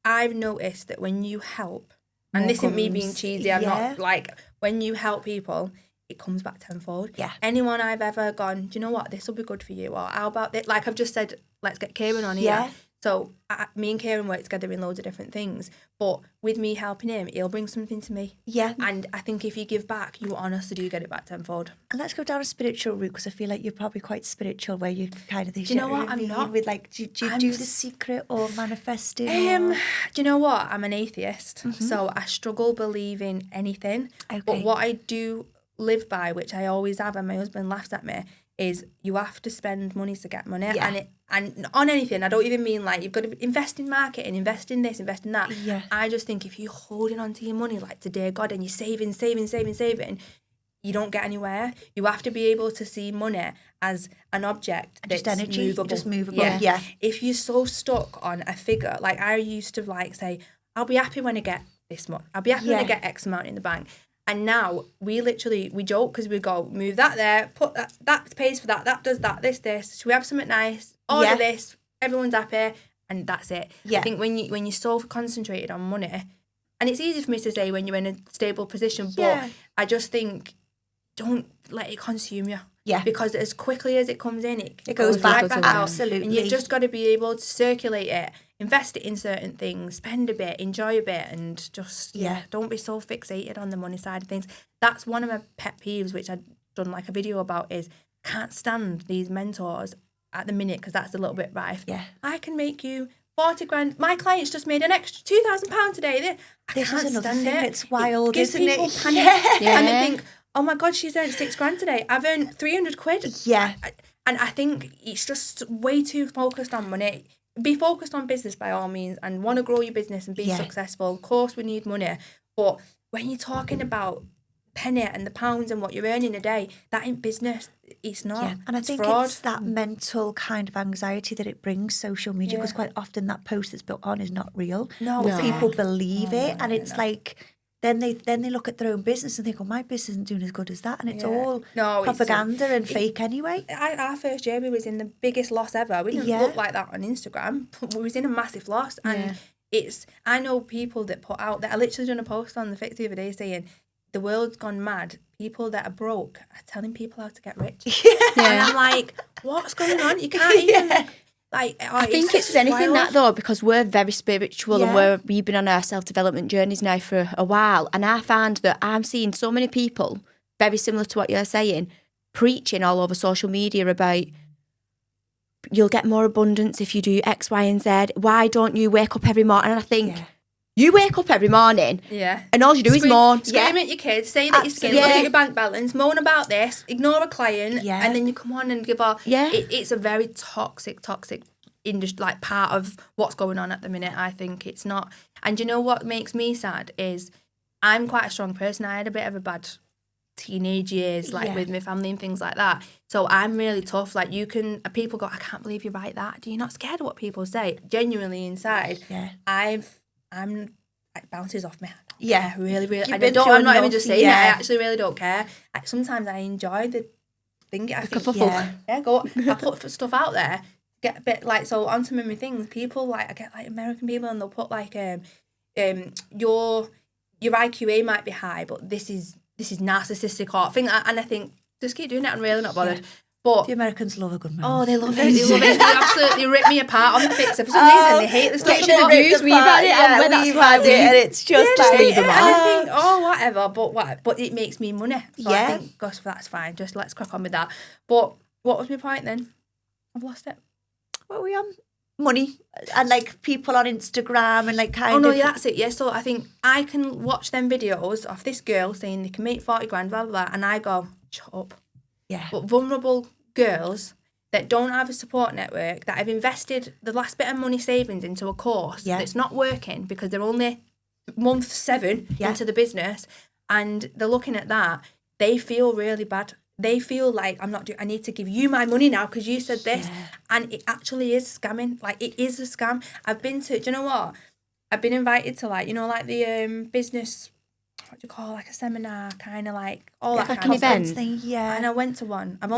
I've noticed that when you help, and this isn't me being cheesy, I'm not, like, when you help people, it comes back tenfold. Yeah. Anyone I've ever gone, do you know what, this will be good for you, or how about this? Like I've just said, let's get Kieran on here. Yeah. So me and Kieran work together in loads of different things, but with me helping him, he'll bring something to me. Yeah. And I think if you give back, you honestly do get it back tenfold. And let's go down a spiritual route, because I feel like you're probably quite spiritual, where you kind of... Do you know what? I'm not. With like, do you do The Secret or manifesting? Do you know what? I'm an atheist, so I struggle believing anything. Okay. But what I do live by, which I always have, and my husband laughs at me, is you have to spend money to get money. Yeah. And on anything, I don't even mean like you've got to invest in marketing, invest in this, invest in that. Yeah. I just think if you're holding on to your money like today, God, and you're saving, you don't get anywhere. You have to be able to see money as an object that's just energy, movable. just movable. Yeah. If you're so stuck on a figure, like I used to like say, I'll be happy when I get this much. I'll be happy when I get X amount in the bank. And now we joke, because we go, move that there, put that pays for that does that, this. Should we have something nice? Order this, everyone's happy, and that's it. Yeah. I think when you're so concentrated on money, and it's easy for me to say when you're in a stable position, but I just think don't let it consume you. Yeah. Because as quickly as it comes in, it goes back, right back out. absolutely. And you've just got to be able to circulate it, invest it in certain things, spend a bit, enjoy a bit, and just, don't be so fixated on the money side of things. That's one of my pet peeves, which I've done like a video about, is can't stand these mentors at the minute, because that's a little bit rife. Yeah. I can make you 40 grand. My client's just made an extra £2,000 today. This can't is another stand thing it. that's wild, It gives isn't people it? panic. And they think, oh my God, she's earned £6,000 today. I've earned 300 quid. Yeah. And I think it's just way too focused on money. Be focused on business by all means, and want to grow your business and be successful. Of course, we need money. But when you're talking about penny and the pounds and what you're earning a day, that ain't business. It's not. Yeah. And I it's think fraud. it's that mental kind of anxiety that it brings, social media, because quite often that post that's built on is not real. No. But people believe it, and it's like, then they look at their own business and think, oh, my business isn't doing as good as that, and it's all No, propaganda and fake anyway. Our first year we was in the biggest loss ever. We didn't look like that on Instagram. We was in a massive loss, and I know people that put out that I literally done a post on the Fix the other day saying the world's gone mad. People that are broke are telling people how to get rich. And I'm like, what's going on? You can't even like. I think it's anything that though, because we're very spiritual and we've been on our self-development journeys now for a while, and I find that I'm seeing so many people very similar to what you're saying, preaching all over social media about you'll get more abundance if you do X, Y, and Z. Why don't you wake up every morning? And I think you wake up every morning and all you do is moan. Scream at your kids, say that you're skinny, look at your bank balance, moan about this, ignore a client, and then you come on and give off. It's a very toxic industry, like part of what's going on at the minute. I think it's not. And you know what makes me sad is I'm quite a strong person. I had a bit of a bad teenage years, like with my family and things like that. So I'm really tough. Like people go, I can't believe you write that. Do you not scared of what people say? Genuinely inside, I'm it bounces off me. Yeah, really. I'm not even just saying it. I actually really don't care. Sometimes I enjoy the thing. I put stuff out there. Get a bit like so on some of my things. People like I get like American people and they'll put like your IQA might be high, but this is narcissistic or thing, and I think just keep doing it. I'm really not bothered. But the Americans love a good man. Oh, they love it. They love it. They absolutely rip me apart on the Fixer. For some reason, they hate the stuff. We've had it, and that's why and it's just like leave them on. And I think, whatever. But it makes me money. So I think, gosh, that's fine. Just let's crack on with that. But what was my point then? I've lost it. What were we on? Money and like people on Instagram and like kind of. Oh no, that's it. Yeah, so I think I can watch them videos of this girl saying they can make 40 grand, blah blah blah, and I go, shut up. Yeah. But vulnerable girls that don't have a support network, that have invested the last bit of money savings into a course that's not working because they're only month 7 into the business, and they're looking at that, they feel really bad. They feel like I need to give you my money now because you said this. And it actually is scamming. Like, it is a scam. Do you know what? I've been invited to, like, you know, like the business, what do you call, like a seminar, kind of like all that like kind an of event thing. Yeah. And I went to one. I've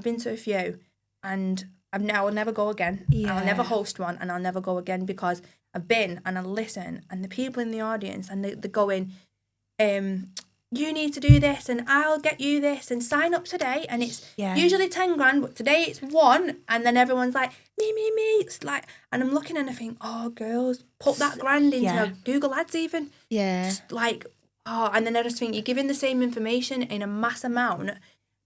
been to a few, and I will never go again. I'll never host one, and I'll never go again because I've been and I listen, and the people in the audience, and they're going, you need to do this and I'll get you this and sign up today, and it's usually 10 grand, but today it's 1, and then everyone's like me. It's like, and I'm looking and I think, oh, girls, put that grand into Google Ads even. Just like, and then I just think you're giving the same information in a mass amount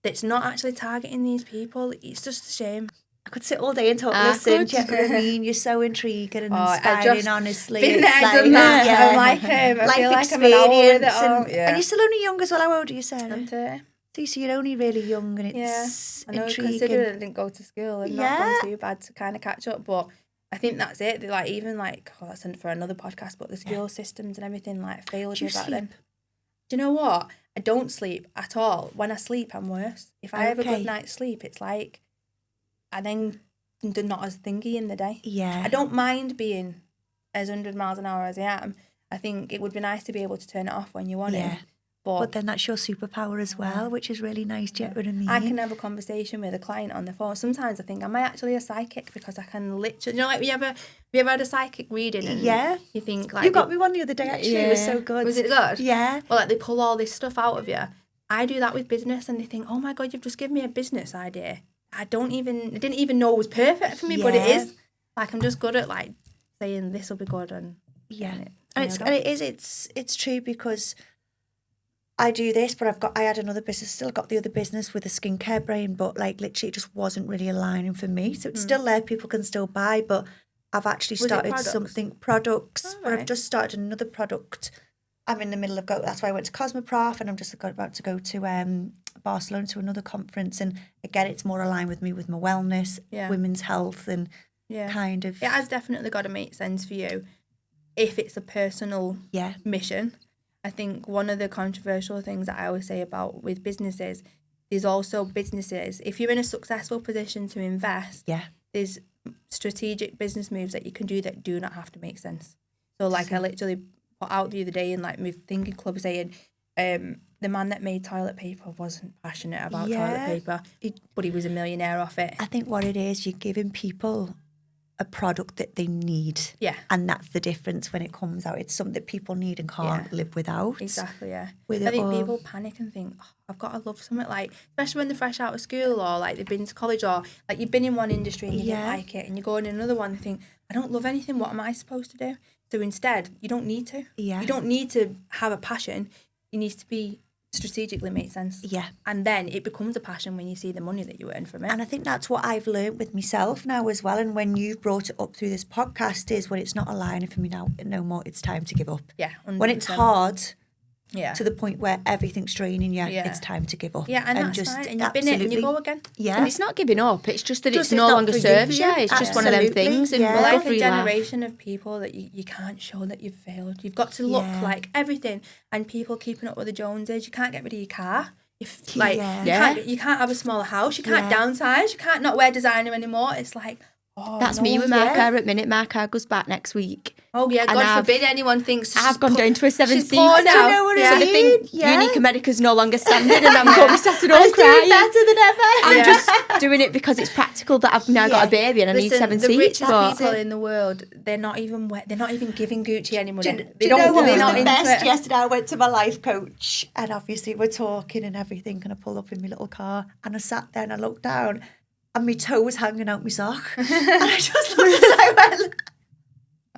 that's not actually targeting these people. It's just a shame. I could sit all day and talk. Listen, do you know what I mean? You're so intriguing and inspiring, honestly. Been there, done that. I'm like him. I life feel like experience. I'm an hour with it all. And you're still only young as well. How old are you, Sarah? I'm 30. So you're only really young, and it's I know, intriguing. Considering I didn't go to school and not gone too bad to kind of catch up, but I think that's it. They like even like that's for another podcast, but the school systems and everything like failed me back then. Do you know what? I don't sleep at all. When I sleep, I'm worse. If I have a good night's sleep, it's like I then not as thingy in the day. Yeah. I don't mind being as 100 miles an hour as I am. I think it would be nice to be able to turn it off when you want it. But then that's your superpower as well, which is really nice. Do you know what I mean? I can have a conversation with a client on the phone. Sometimes I think, am I actually a psychic? Because I can literally, you know, like have you ever had a psychic reading? And you think like... You got me one the other day, actually. It was so good. Was it good? Yeah. Well, like they pull all this stuff out of you. I do that with business, and they think, oh my God, you've just given me a business idea. I didn't even know it was perfect for me, but it is. Like, I'm just good at like saying this will be good, and it's true, because I do this, but I had another business, still got the other business with a skincare brand, but like literally it just wasn't really aligning for me. So it's still there, people can still buy, but I've actually started products, but I've just started another product. I'm in the middle of that's why I went to Cosmoprof, and I'm just about to go to Barcelona to another conference, and again it's more aligned with me, with my wellness, women's health, and kind of. It has definitely got to make sense for you if it's a personal mission. I think one of the controversial things that I always say about with businesses is also businesses, if you're in a successful position to invest, there's strategic business moves that you can do that do not have to make sense. So like I literally put out the other day in like my thinking club saying, the man that made toilet paper wasn't passionate about toilet paper, but he was a millionaire off it. I think what it is, you're giving people a product that they need. Yeah. And that's the difference when it comes out. It's something that people need and can't live without. Exactly, yeah. With I it think all. people panic and think, I've got to love something, like, especially when they're fresh out of school or like they've been to college or like you've been in one industry and you didn't like it and you go in another one and think, I don't love anything, what am I supposed to do? So instead, you don't need to. Yeah. You don't need to have a passion. It needs to be strategically make sense. Yeah. And then it becomes a passion when you see the money that you earn from it. And I think that's what I've learned with myself now as well. And when you've brought it up through this podcast is when it's not aligning for me now, no more, it's time to give up. Yeah. 100%. When it's hard Yeah. to the point where everything's draining you, Yeah. it's time to give up. Yeah, and that's fine. And you've been it and you go again. Yeah. And it's not giving up. It's just that Just it's no it's not longer for you, serves for you. you. It's just one of them Absolutely. things. And Yeah. we'll Well, go like through a that. generation of people that you can't show that you've failed. You've got to look like everything. And people keeping up with the Joneses. You can't get rid of your car. If like you can't have a smaller house. You can't downsize. You can't not wear designer anymore. It's like, oh, That's no, me with my car at minute. My car goes back next week. Oh yeah, And God forbid anyone thinks I've gone down to a 7 she's seat poor now. now. You know what I So they mean? think Unique America's no longer standing, and I'm going to sat at home It's doing crying. better than ever. I'm just doing it because it's practical that I've now got a baby and I need Listen, 7 the seats. richest But people in the world, they're not even giving Gucci any money. Do They you know don't. what They're was not the into best? it. Yesterday I went to my life coach and obviously we're talking and everything and I pull up in my little car and I sat there and I looked down and my toe was hanging out my sock. And I just looked and I went,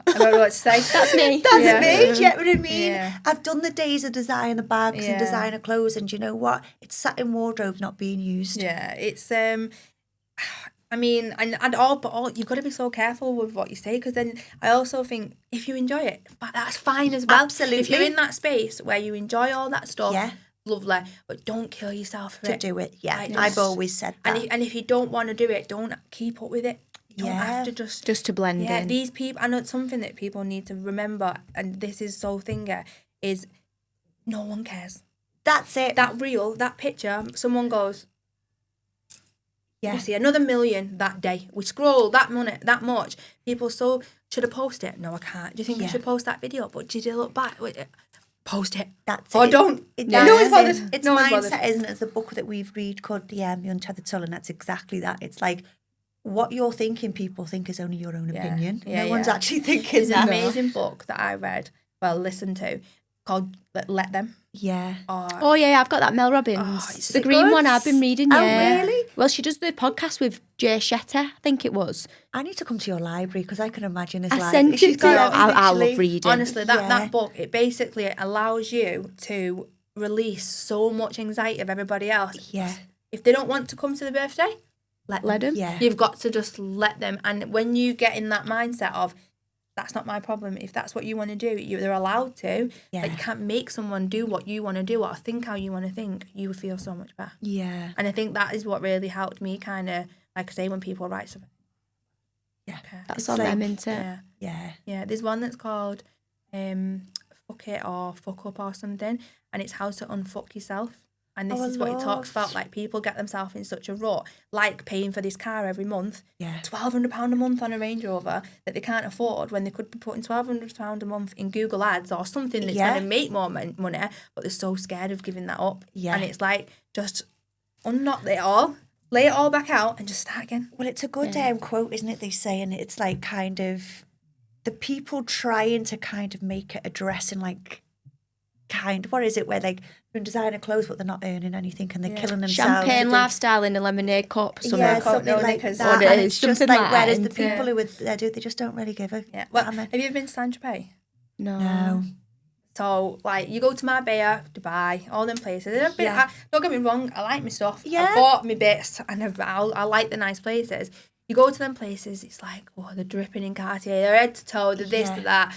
I don't know what to say. That's me. that's me, do you get what I mean? Yeah. I've done the days of designer bags and designer clothes and do you know what? It's sat in wardrobes not being used. Yeah, it's I mean, and all you've got to be so careful with what you say, because then I also think if you enjoy it, but that's fine as well. Absolutely. If you're in that space where you enjoy all that stuff, Yeah. lovely, but don't kill yourself for To it. do it, yeah. Like, I've just- always said that. And if you don't want to do it, don't keep up with it. You don't have to just to blend in. these people, I know it's something that people need to remember, and this is so thingy, is no one cares. That's it. That reel, that picture, someone goes, Yeah. we see another million that day. We scroll that much. People should I post it? No, I can't. Do you think I should post that video? But did you look back? Wait, post it. That's Or it. don't. No one's bothered. It's No one's mindset, bothered. isn't it? It's a book that we've read called The Untethered Soul, and that's exactly that. It's like what you're thinking, people think is only your own opinion. Yeah, no one's yeah. actually thinking There's that. an amazing book that I read, listened to, called Let Them. Yeah. Oh yeah, I've got that Mel Robbins, it's the so green good. one I've been reading. Oh, Yeah. really? Well, she does the podcast with Jay Shetty, I think it was. I need to come to your library because I can imagine his I library. sent it She's to got you. everything, I love actually. reading. Honestly, Yeah. that book, it basically allows you to release so much anxiety of everybody else. Yeah. If they don't want to come to the birthday, Let them. Yeah. you've got to just let them. And when you get in that mindset of, that's not my problem. If that's what you want to do, they're allowed to. Yeah. Like, you can't make someone do what you want to do or think how you want to think. You would feel so much better. Yeah. And I think that is what really helped me kind of, like I say, when people write something. Yeah. That's It's on like- them, isn't it? Yeah. Yeah. Yeah. There's one that's called Fuck It or Fuck Up or something. And it's how to unfuck yourself. And this Oh, I is what it talks love. about. Like, people get themselves in such a rut, like paying for this car every month. Yeah. £1,200 a month on a Range Rover that they can't afford when they could be putting £1,200 a month in Google Ads or something that's Yeah. going to make more money, but they're so scared of giving that up. Yeah. And it's like, just unknot it all, lay it all back out and just start again. Well, it's a good quote, isn't it? They say, and it's like kind of the people trying to kind of make it a dressing like what is it where like they're in designer clothes but they're not earning anything and they're killing themselves. Champagne lifestyle in a lemonade cup. Yeah, something no like knickers. that. Or And it it's is, just something like, like whereas that, the isn't people they just don't really give a Yeah. Well, damn it. have you ever been to Saint-Tropez? No. So, like, you go to Marbella, Dubai, all them places. And don't get me wrong, I like my stuff. Yeah. I bought my bits, and I like the nice places. You go to them places, it's like, oh, they're dripping in Cartier, they're head to toe, they're this, they're that.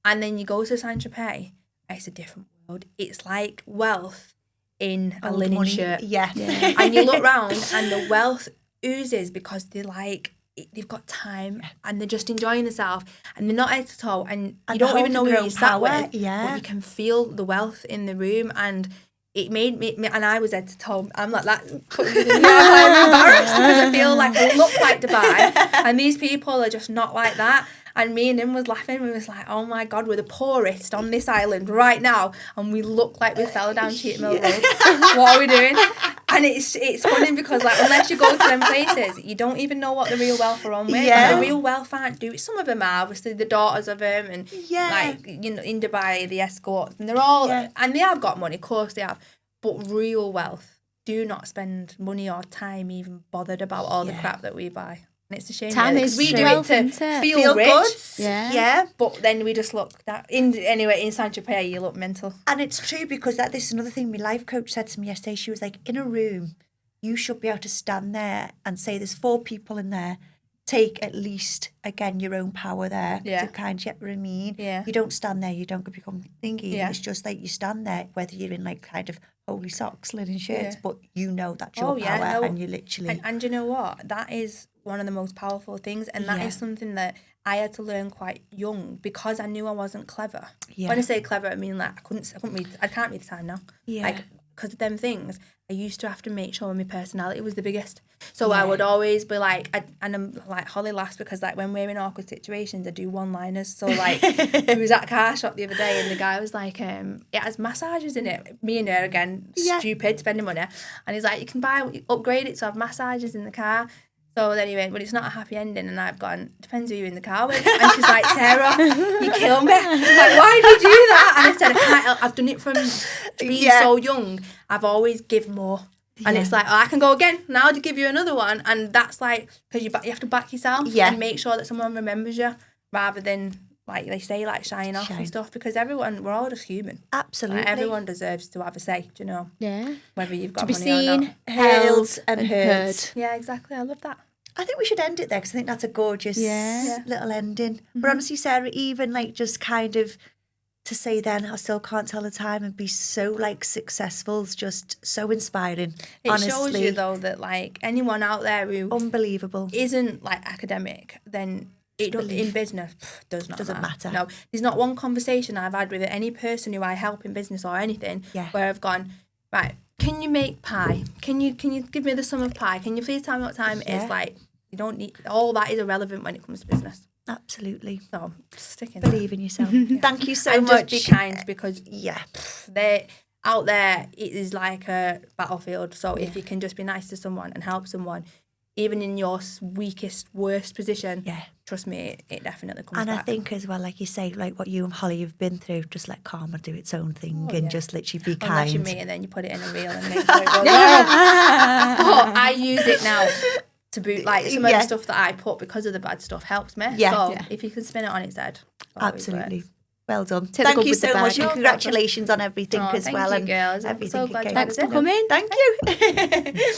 And then you go to Saint-Tropez, it's a different world. It's like wealth in a Old linen money. shirt. Yeah. And you look round, and the wealth oozes because they've got time and they're just enjoying themselves and they're not head to toe and you And don't they're even know holding who their you own sat power, with, yeah. but you can feel the wealth in the room, and it made me, and I was head to toe. I'm like that. I'm embarrassed because I feel like I look like Dubai, and these people are just not like that. And me and him was laughing. We was like, oh my God, we're the poorest on this island right now. And we look like we fell down Cheat Mill Road. What are we doing? And it's funny because like unless you go to them places, you don't even know what the real wealth are on with. Yeah. The real wealth aren't do it. Some of them are, obviously the daughters of them and like, you know, in Dubai, the escorts. And they're all, and they have got money, of course they have. But real wealth, do not spend money or time even bothered about all the crap that we buy. And it's a shame. Time because is we do wealth, it isn't to it? feel rich. Good. Yeah. But then we just look that anyway in Saint-Tropez you look mental. And it's true because this is another thing my life coach said to me yesterday. She was like, in a room, you should be able to stand there and say there's 4 people in there. Take at least, again, your own power there. To kind of get what I mean. Yeah. You don't stand there, you don't become thingy. Yeah. It's just like you stand there, whether you're in like kind of holy socks, linen shirts, but you know that's your power and you literally... And you know what? That is one of the most powerful things. And that is something that I had to learn quite young because I knew I wasn't clever. Yeah. When I say clever, I mean like I can't read the time now. Yeah. Like, because of them things, I used to have to make sure my personality was the biggest. So I would always be like, and I'm like Holly laughs because like when we're in awkward situations, I do one-liners. So like, we was at a car shop the other day and the guy was like, it has massages in it. Me and her again, stupid, spending money. And he's like, you can upgrade it to have massages in the car. So then he went, but it's not a happy ending. And I've gone, depends who you're in the car with. And she's like, Sarah, you kill me. I'm like, why did you do that? And I said, I can't help. I've done it from being so young. I've always give more. And it's like, oh, I can go again. Now I'll give you another one. And that's like, because you have to back yourself and make sure that someone remembers you rather than, like they say, like shine off and stuff. Because we're all just human. Absolutely. Like, everyone deserves to have a say, do you know? Yeah. Whether you've got to be money seen, or not. Held and heard. Yeah, exactly. I love that. I think we should end it there because I think that's a gorgeous little ending. Mm-hmm. But honestly, Sarah, even like just kind of to say then I still can't tell the time and be so like successful is just so inspiring. It honestly. shows you though that like anyone out there who unbelievable isn't like academic, then it in business doesn't matter. No, there's not one conversation I've had with any person who I help in business or anything where I've gone, right, can you make pie? Can you give me the sum of pie? Can you please tell me what time it is? Like, you don't need, all that is irrelevant when it comes to business. Absolutely. So stick in Believe in yourself. Thank you so and much. Just be kind because they out there it is like a battlefield. So if you can just be nice to someone and help someone, even in your weakest, worst position, trust me, it definitely comes back. And I think as well, like you say, like what you and Holly have been through, just let karma do its own thing and just literally be kind. Unless you meet and then you put it in a reel and make sure it goes well. But I use it now to boot, like some of the stuff that I put because of the bad stuff helps me. So if you can spin it on its head. Absolutely. Well done. Thank you so much and congratulations on everything as well. Thank you, girls. Everything. I'm so glad Thanks for coming. Thank you.